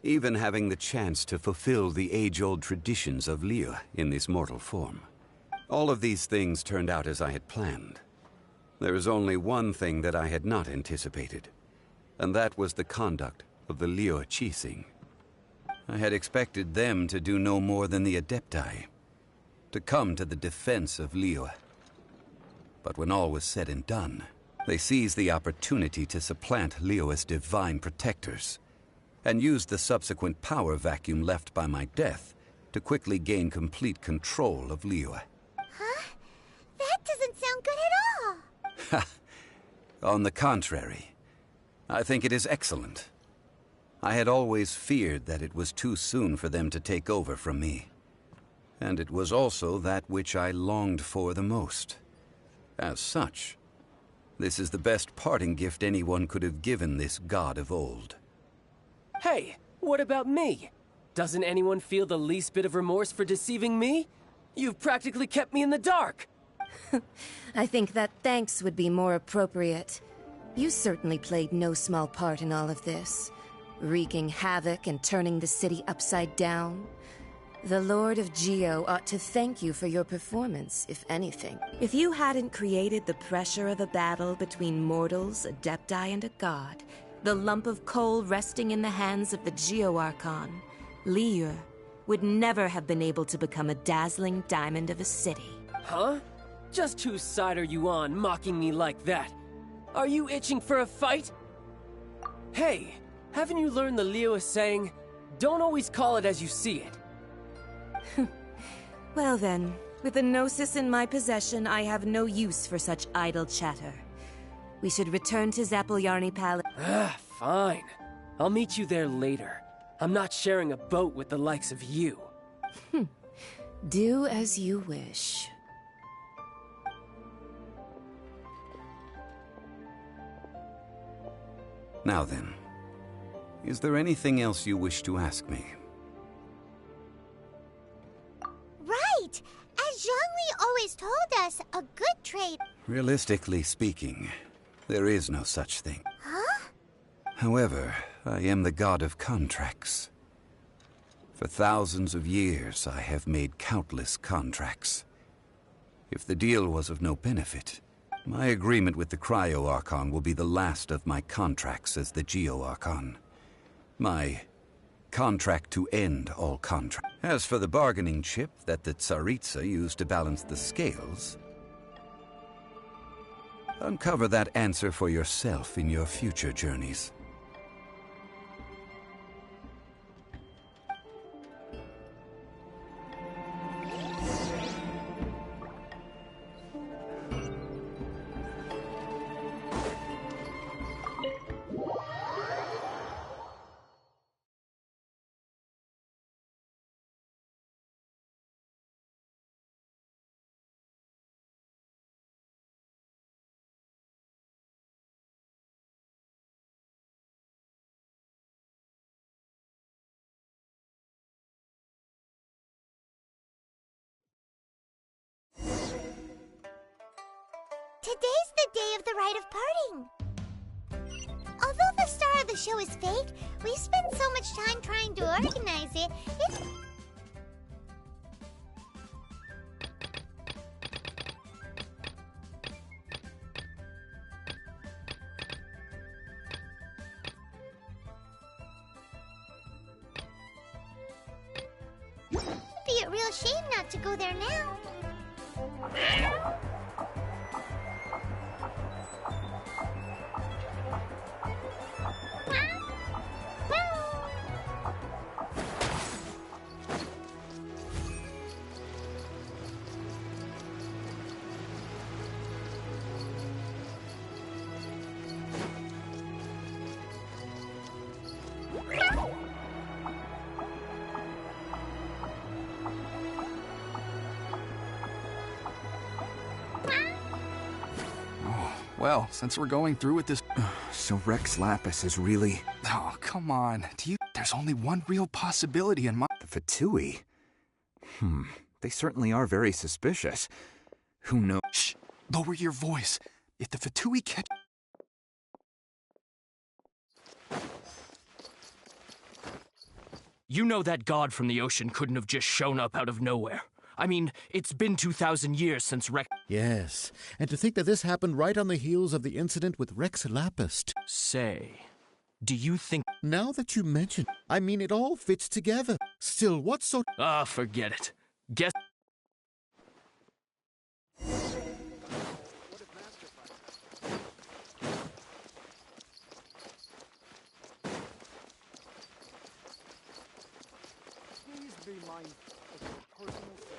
even having the chance to fulfill the age-old traditions of Liyue in this mortal form. All of these things turned out as I had planned. There is only one thing that I had not anticipated, and that was the conduct of the Liyue Qixing. I had expected them to do no more than the Adepti, to come to the defense of Liyue. But when all was said and done, they seized the opportunity to supplant Liyue as divine protectors, and used the subsequent power vacuum left by my death to quickly gain complete control of Liyue. Huh? That doesn't sound good at all! Ha! On the contrary, I think it is excellent. I had always feared that it was too soon for them to take over from me. And it was also that which I longed for the most. As such, this is the best parting gift anyone could have given this god of old. Hey, what about me? Doesn't anyone feel the least bit of remorse for deceiving me? You've practically kept me in the dark! I think that thanks would be more appropriate. You certainly played no small part in all of this, wreaking havoc and turning the city upside down. The Lord of Geo ought to thank you for your performance, if anything. If you hadn't created the pressure of a battle between mortals, Adepti, and a god, the lump of coal resting in the hands of the Geo Archon, Liyue, would never have been able to become a dazzling diamond of a city. Huh? Just whose side are you on, mocking me like that? Are you itching for a fight? Hey, haven't you learned the Liyue saying, don't always call it as you see it? Well then, with the Gnosis in my possession, I have no use for such idle chatter. We should return to Zapoljarny Palace. Fine. I'll meet you there later. I'm not sharing a boat with the likes of you. Do as you wish. Now then, is there anything else you wish to ask me? Right! As Zhongli always told us, a good trade... Realistically speaking, there is no such thing. Huh? However, I am the god of contracts. For thousands of years, I have made countless contracts. If the deal was of no benefit, my agreement with the Cryo Archon will be the last of my contracts as the Geo Archon. My contract to end all contracts. As for the bargaining chip that the Tsaritsa used to balance the scales, uncover that answer for yourself in your future journeys. Today's the day of the rite of parting. Although the star of the show is fake, we spent so much time trying to organize it, it'd be a real shame not to go there now. Well, since we're going through with this... So Rex Lapis is really... Oh, come on. There's only one real possibility in my... The Fatui? They certainly are very suspicious. Who knows? Shh! Lower your voice. If the Fatui catch... You know that god from the ocean couldn't have just shown up out of nowhere. I mean, it's been 2,000 years since Rex... Yes, and to think that this happened right on the heels of the incident with Rex Lapis. Say, do you think... Now that you mention, I mean, it all fits together. Still, what's so... Ah, forget it. Guess... Please be mindful of your personal safety.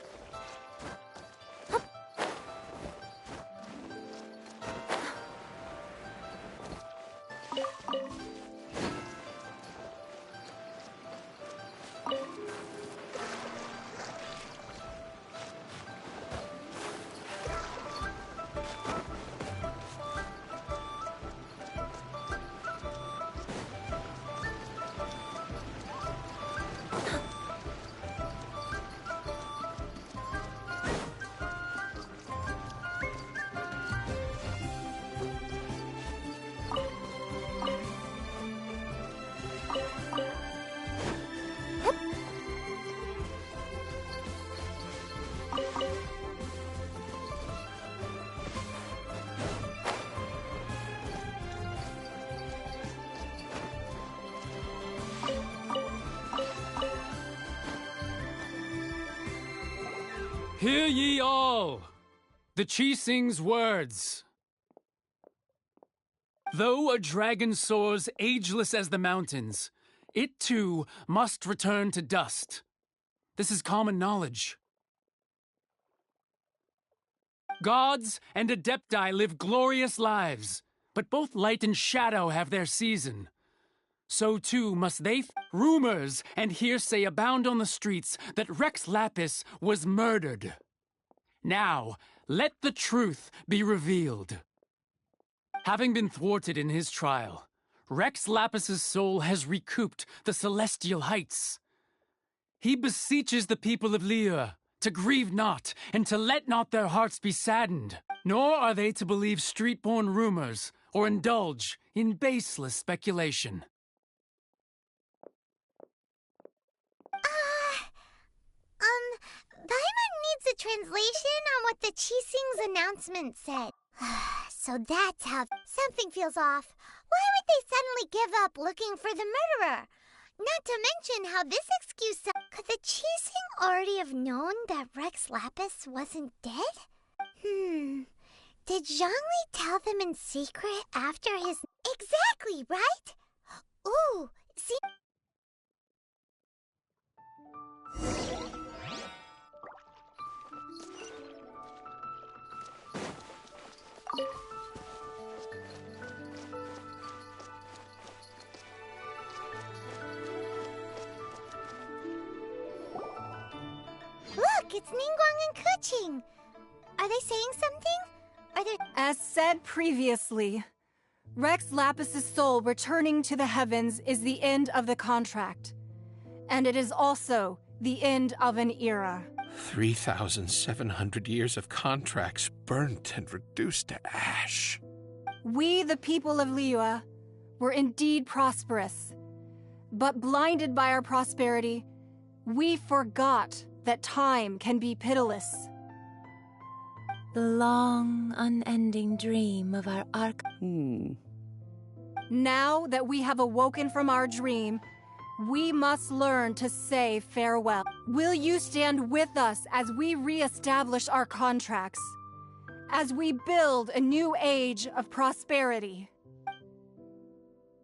Hear ye all! The Qixing's words. Though a dragon soars ageless as the mountains, it too must return to dust. This is common knowledge. Gods and Adepti live glorious lives, but both light and shadow have their season. So too must they. Rumors and hearsay abound on the streets that Rex Lapis was murdered. Now, let the truth be revealed. Having been thwarted in his trial, Rex Lapis's soul has recouped the celestial heights. He beseeches the people of Liyue to grieve not and to let not their hearts be saddened, nor are they to believe street-born rumors or indulge in baseless speculation. Paimon needs a translation on what the Qixing's announcement said. So that's how... Something feels off. Why would they suddenly give up looking for the murderer? Not to mention how this excuse... Could the Qixing already have known that Rex Lapis wasn't dead? Did Zhongli tell them in secret after his... Exactly, right? Ooh, see... Look, it's Ningguang and Keqing. Are they saying something? Are there... As said previously, Rex Lapis's soul returning to the heavens is the end of the contract. And it is also the end of an era. 3,700 years of contracts burnt and reduced to ash. We, the people of Liyue, were indeed prosperous. But blinded by our prosperity, we forgot that time can be pitiless. The long, unending dream of our arc... Now that we have awoken from our dream, we must learn to say farewell. Will you stand with us as we re-establish our contracts? As we build a new age of prosperity?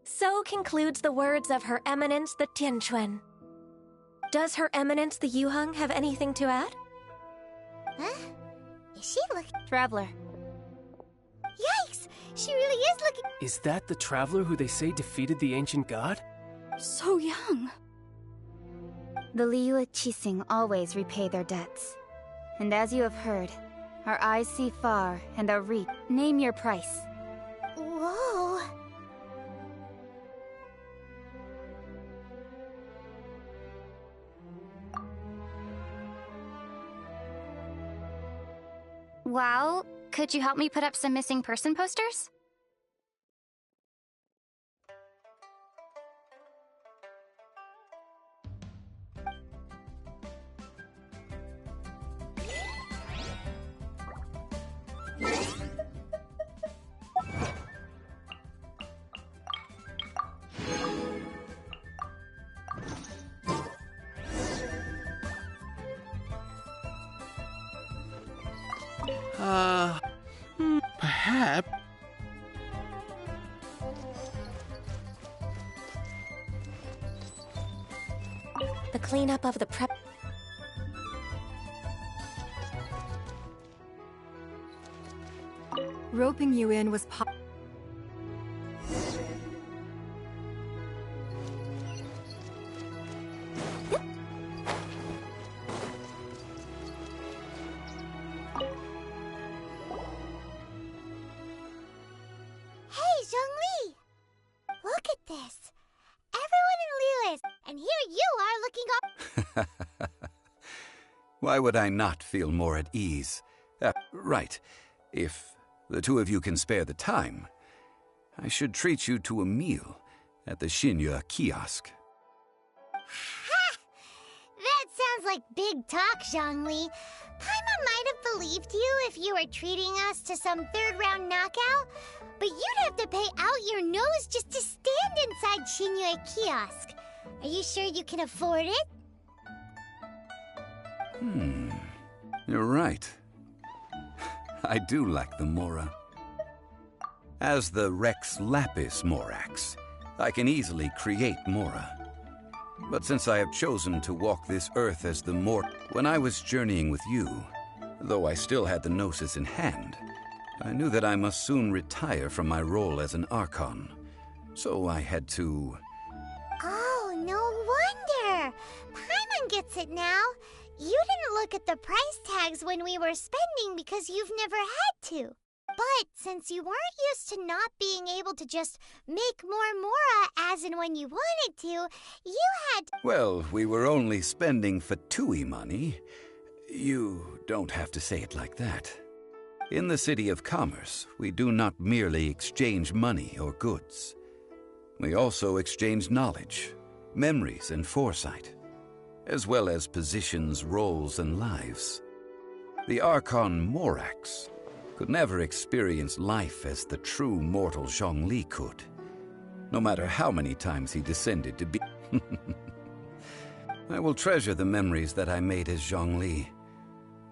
So concludes the words of Her Eminence the Tianquan. Does Her Eminence the Yuheng have anything to add? Huh? Is she looking... Traveler. Yikes! She really is looking... Is that the traveler who they say defeated the ancient god? So young. The Liyue Qixing always repay their debts. And as you have heard, our eyes see far and our reach. Name your price. Whoa... Well, could you help me put up some missing person posters? Perhaps. The cleanup of the prep. Roping you in was Hey, Zhongli! Look at this. Everyone in Liyue, and here you are looking up. Why would I not feel more at ease? Right. If the two of you can spare the time, I should treat you to a meal at the Shinya kiosk. Ha! That sounds like big talk, Zhongli. Paimon might have believed you if you were treating us to some third-round knockout, but you'd have to pay out your nose just to stand inside Shinya kiosk. Are you sure you can afford it? You're right. I do lack the Mora. As the Rex Lapis Morax, I can easily create Mora. But since I have chosen to walk this earth as the when I was journeying with you, though I still had the Gnosis in hand, I knew that I must soon retire from my role as an Archon. So I had to... Oh, no wonder! Paimon gets it now. You didn't look at the price tags when we were spending because you've never had to. But since you weren't used to not being able to just make more Mora as and when you wanted to, you had to... Well, we were only spending Fatui money. You don't have to say it like that. In the City of Commerce, we do not merely exchange money or goods. We also exchange knowledge, memories, and foresight, as well as positions, roles, and lives. The Archon Morax could never experience life as the true mortal Zhongli could, no matter how many times he descended to be. I will treasure the memories that I made as Zhongli,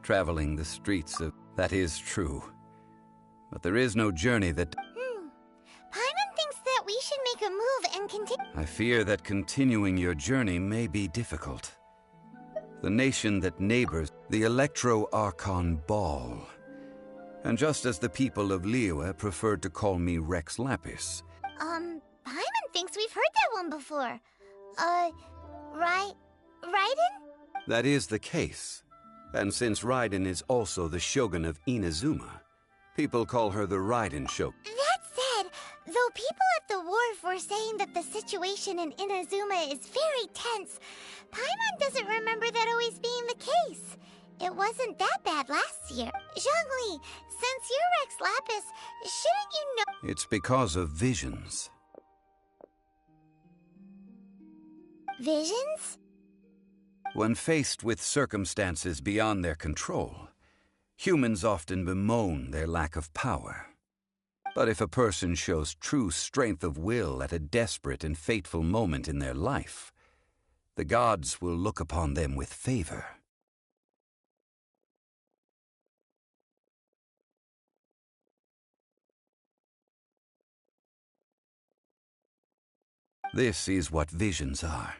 traveling the streets of... That is true. But there is no journey that... Paimon thinks that we should make a move and continue... I fear that continuing your journey may be difficult. The nation that neighbors the Electro-Archon Ball. And just as the people of Liyue preferred to call me Rex Lapis. Paimon thinks we've heard that one before. Raiden? That is the case. And since Raiden is also the Shogun of Inazuma, people call her the Raiden Shogun. That said, though people at the wharf were saying that the situation in Inazuma is very tense, Paimon doesn't remember that always being the case. It wasn't that bad last year. Zhongli, since you're Rex Lapis, shouldn't you know... It's because of visions. Visions? When faced with circumstances beyond their control, humans often bemoan their lack of power. But if a person shows true strength of will at a desperate and fateful moment in their life, the gods will look upon them with favor. This is what visions are.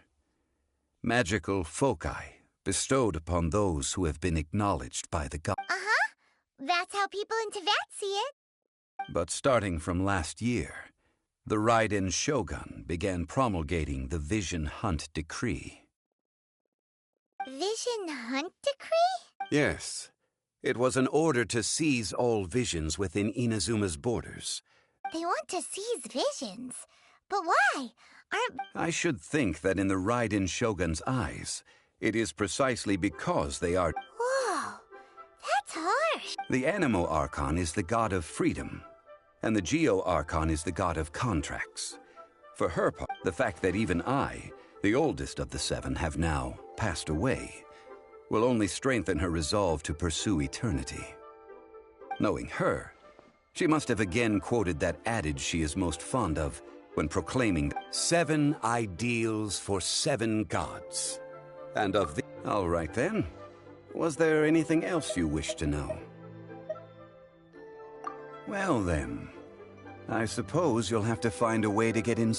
Magical foci bestowed upon those who have been acknowledged by the gods. That's how people in Teyvat see it. But starting from last year, the Raiden Shogun began promulgating the Vision Hunt Decree. Vision Hunt Decree? Yes. It was an order to seize all visions within Inazuma's borders. They want to seize visions. But why? I should think that in the Raiden Shogun's eyes, it is precisely because they are... Whoa! That's harsh. The Animo Archon is the god of freedom, and the Geo Archon is the god of contracts. For her part, the fact that even I, the oldest of the seven, have now passed away, will only strengthen her resolve to pursue eternity. Knowing her, she must have again quoted that adage she is most fond of when proclaiming 7 ideals for 7 gods. And of the... All right then. Was there anything else you wish to know? Well then, I suppose you'll have to find a way to get in...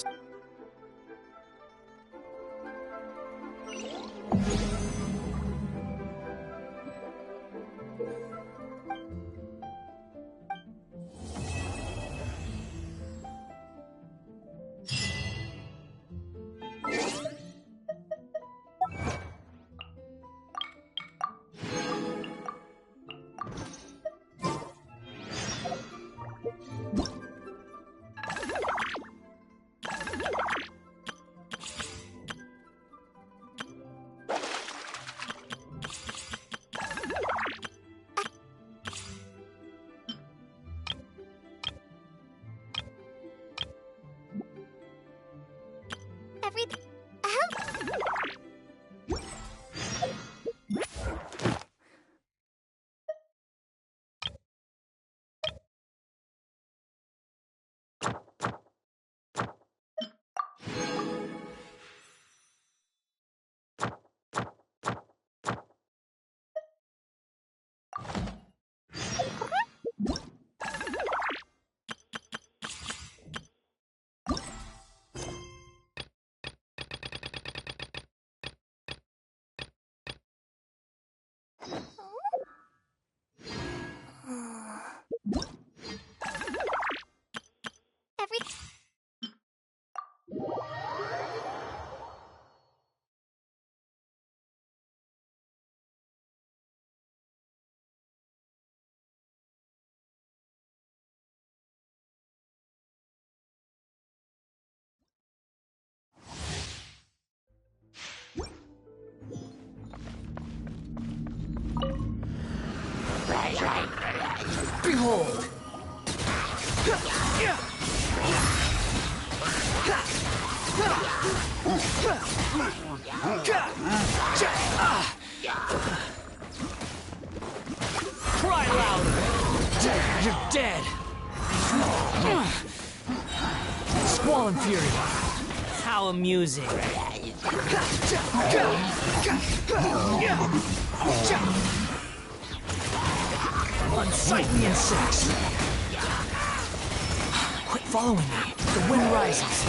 Behold! Cry louder! You're dead! Squall and Fury! How amusing! Unsightly insects! Quit following me. The wind rises.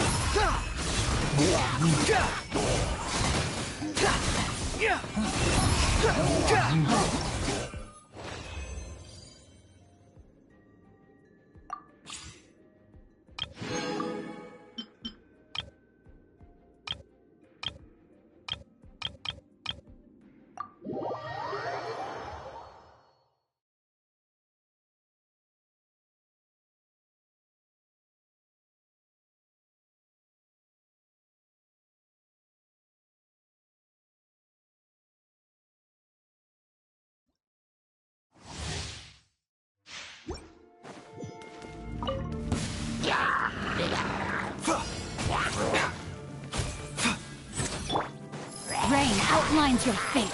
Rain outlines your fate.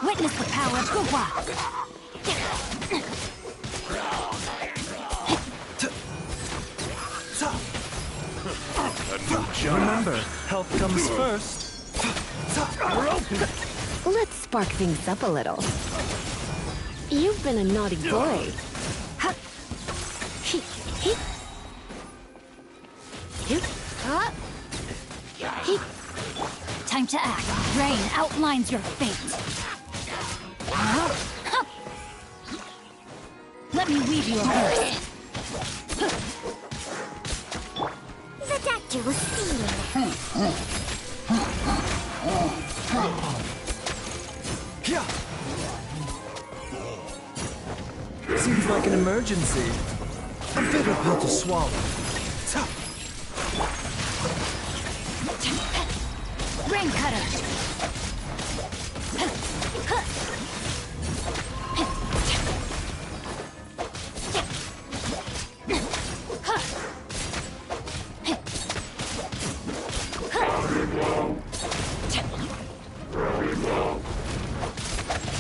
Witness the power of Guhua. Remember, health comes first. We're open. Let's spark things up a little. You've been a naughty boy. Time to act. Rain outlines your fate. Let me weave you a verse. The doctor was stealing. Seems like an emergency. A bitter pill to swallow. Rain cutter.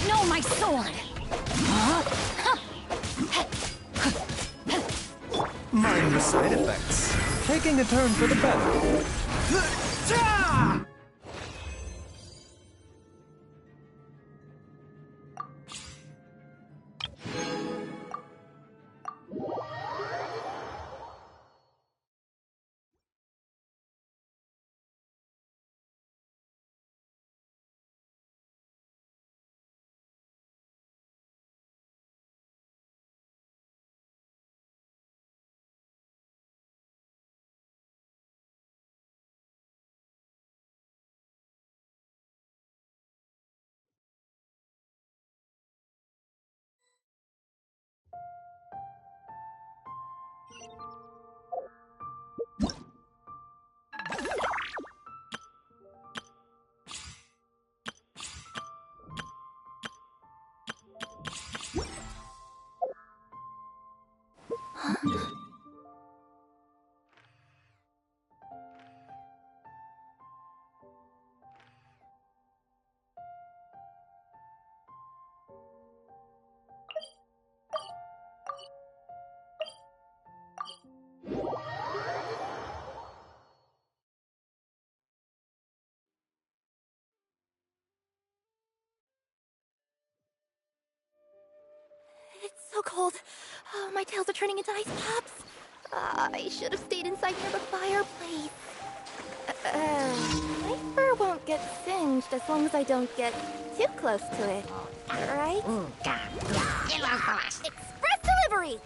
No, my sword! Mind the side effects. Taking a turn for the better. It's so cold. Oh, my tails are turning into ice caps. I should have stayed inside near the fireplace. My fur won't get singed as long as I don't get too close to it. Right? Express delivery!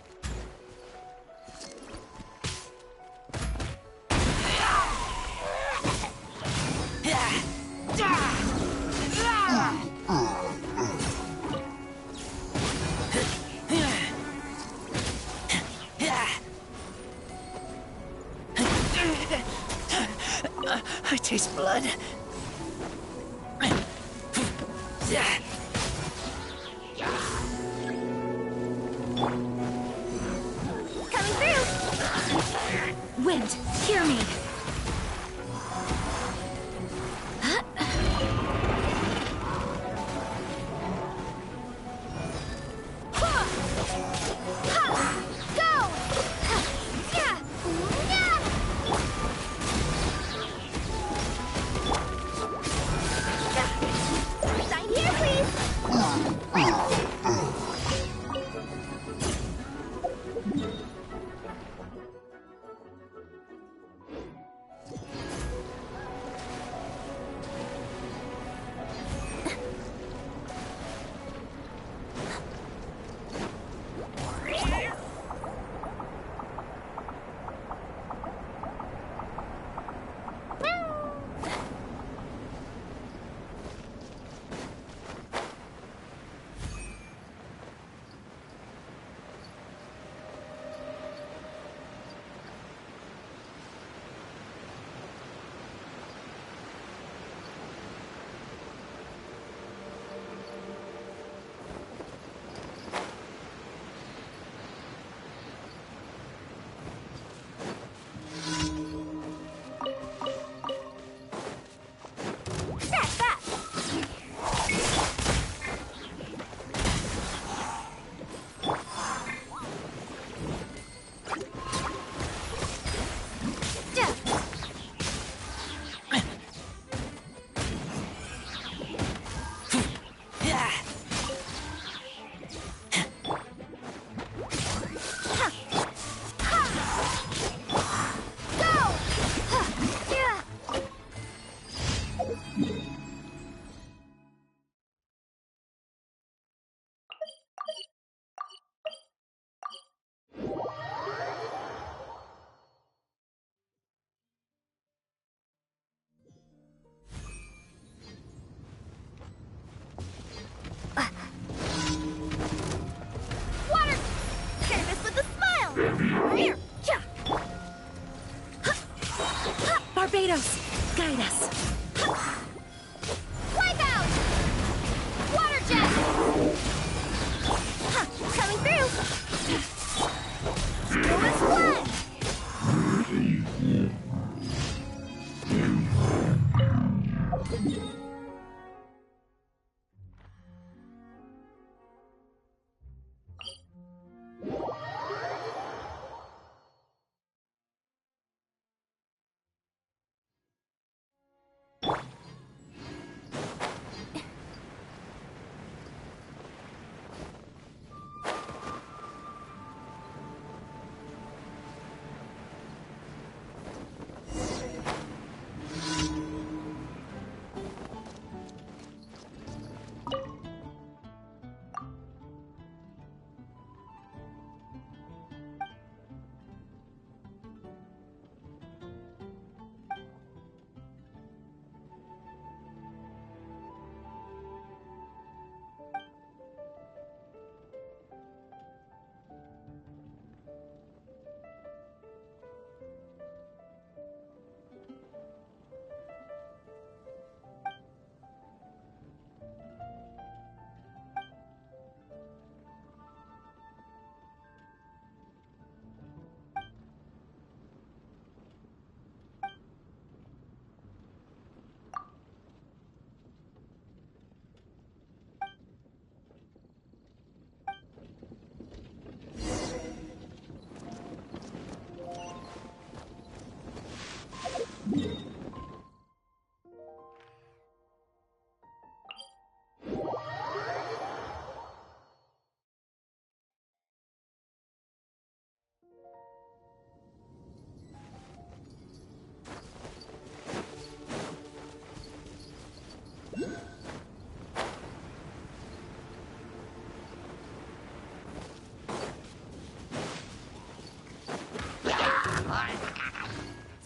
I taste blood. Coming through! Wind, hear me! Barbados, guide us. Wipe out!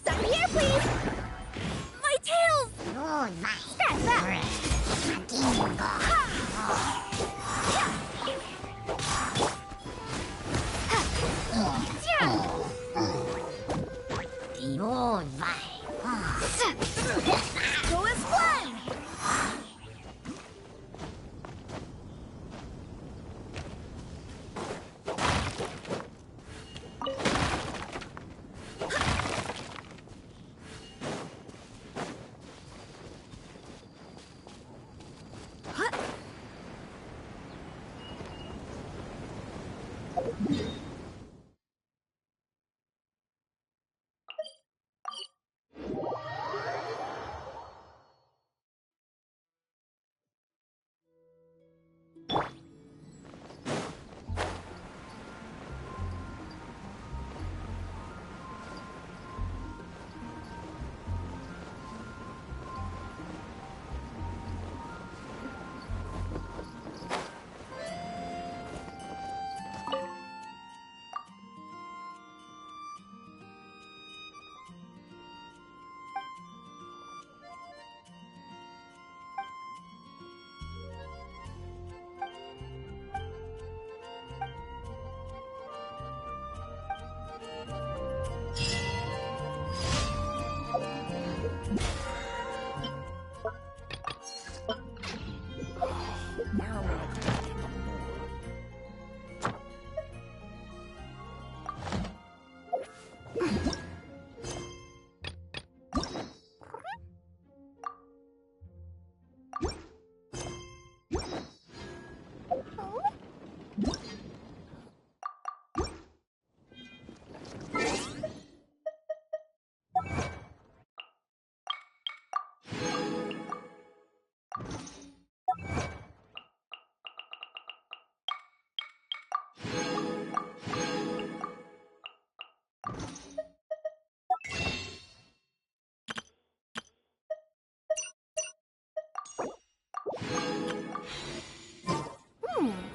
Some here, please! My tails! Stand up! Go as one!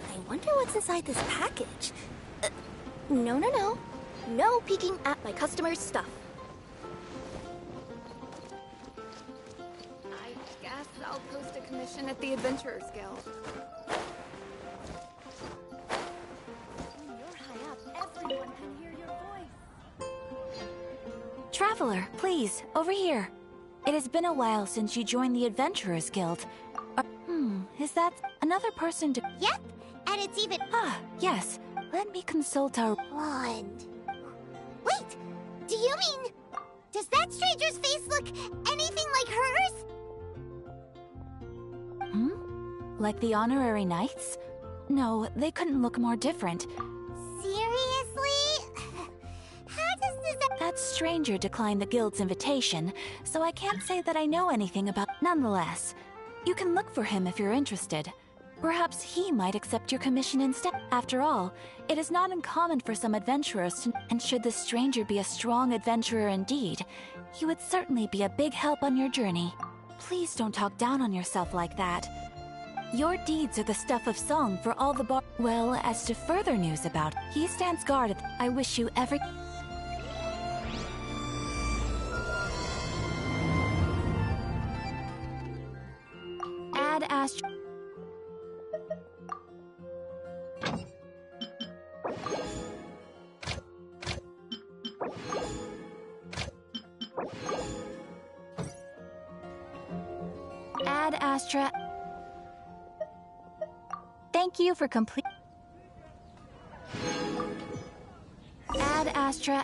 I wonder what's inside this package. No. No peeking at my customers' stuff. I guess I'll post a commission at the Adventurers Guild. When you're high up, everyone can hear your voice. Traveler, please, over here. It has been a while since you joined the Adventurers Guild. Is that another person to... Yep, and it's even... Ah, yes. Let me consult our... Wand. Wait, do you mean... Does that stranger's face look anything like hers? Like the honorary knights? No, they couldn't look more different. Seriously? How does this... That stranger declined the guild's invitation, so I can't say that I know anything about... Nonetheless, you can look for him if you're interested. Perhaps he might accept your commission instead. After all, it is not uncommon for some adventurers to... And should the stranger be a strong adventurer indeed, he would certainly be a big help on your journey. Please don't talk down on yourself like that. Your deeds are the stuff of song for all the bar... Well, as to further news about... He stands guard at... I wish you every... Ad Astra... Ad Astra... Thank you for complete... Ad Astra...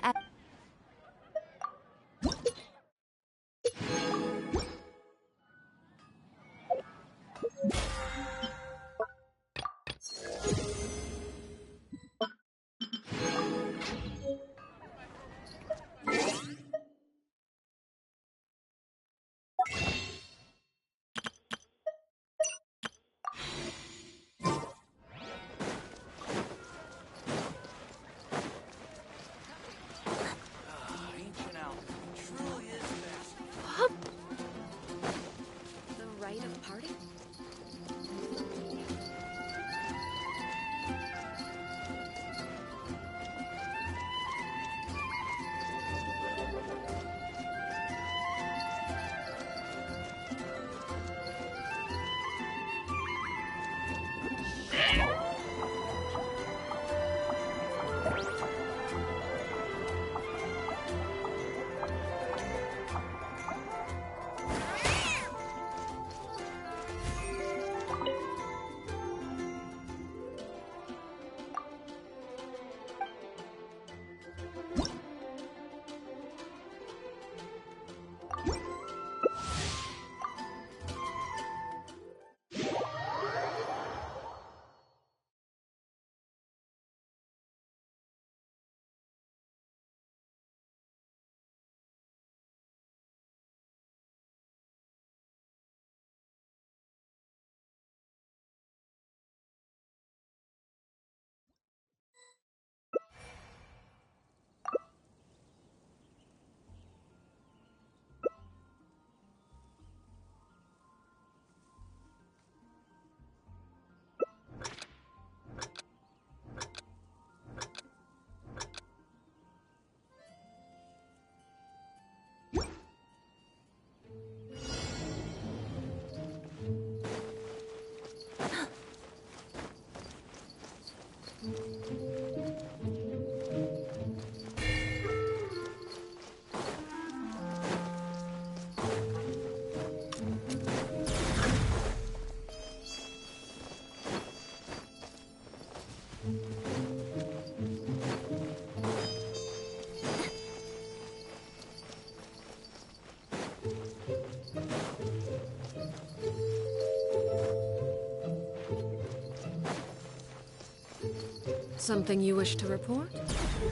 Something you wish to report?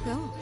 Go.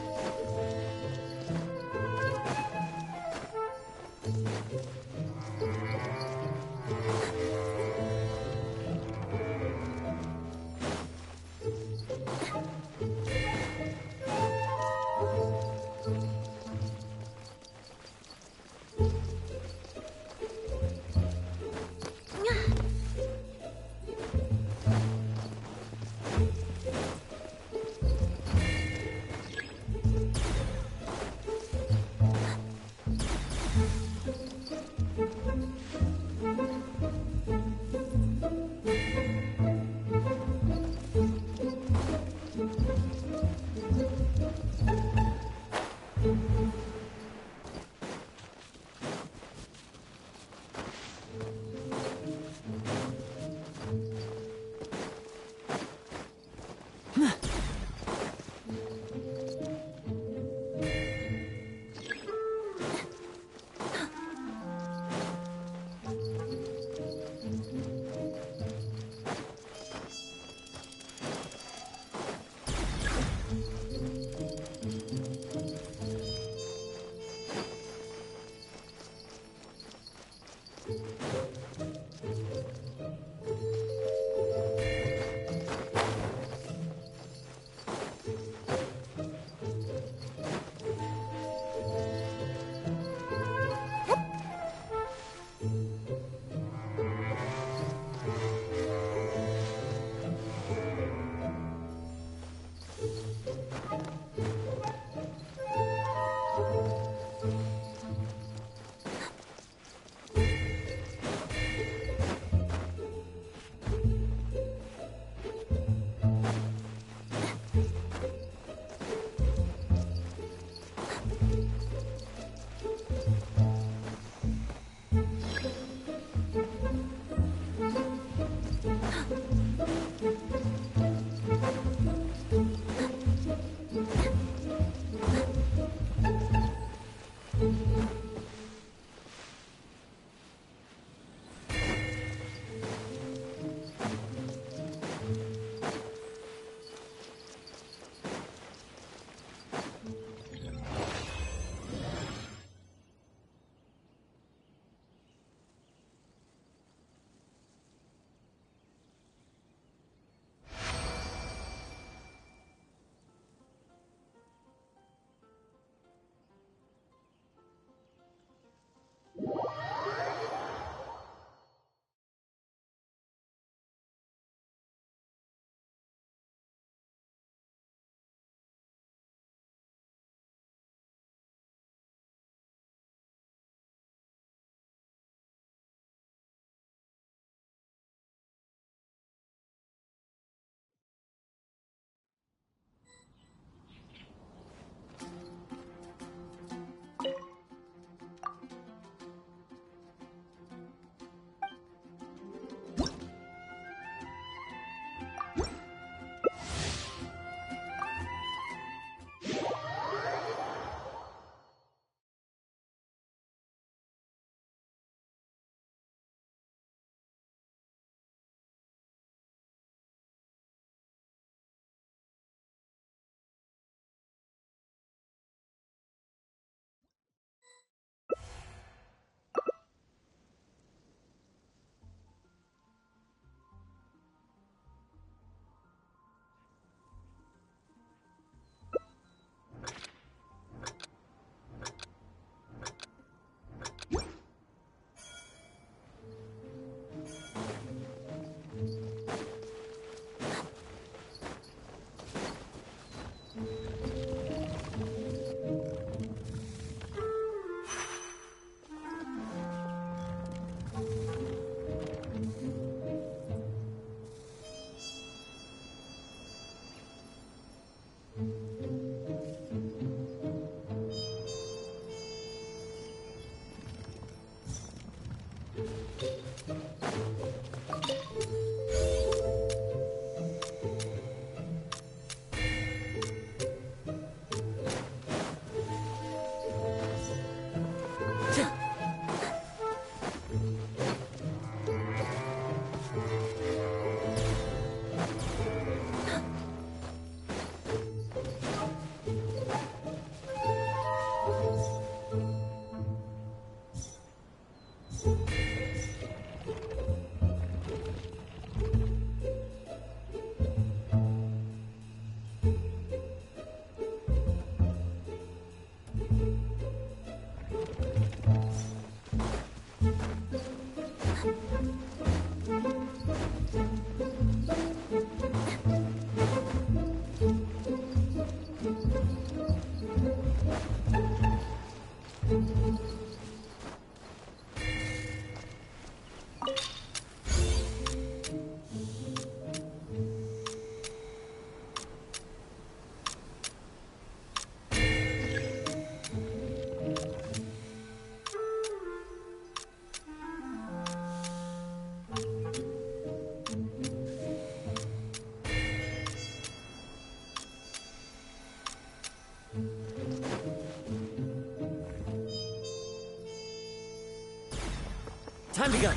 Time to go.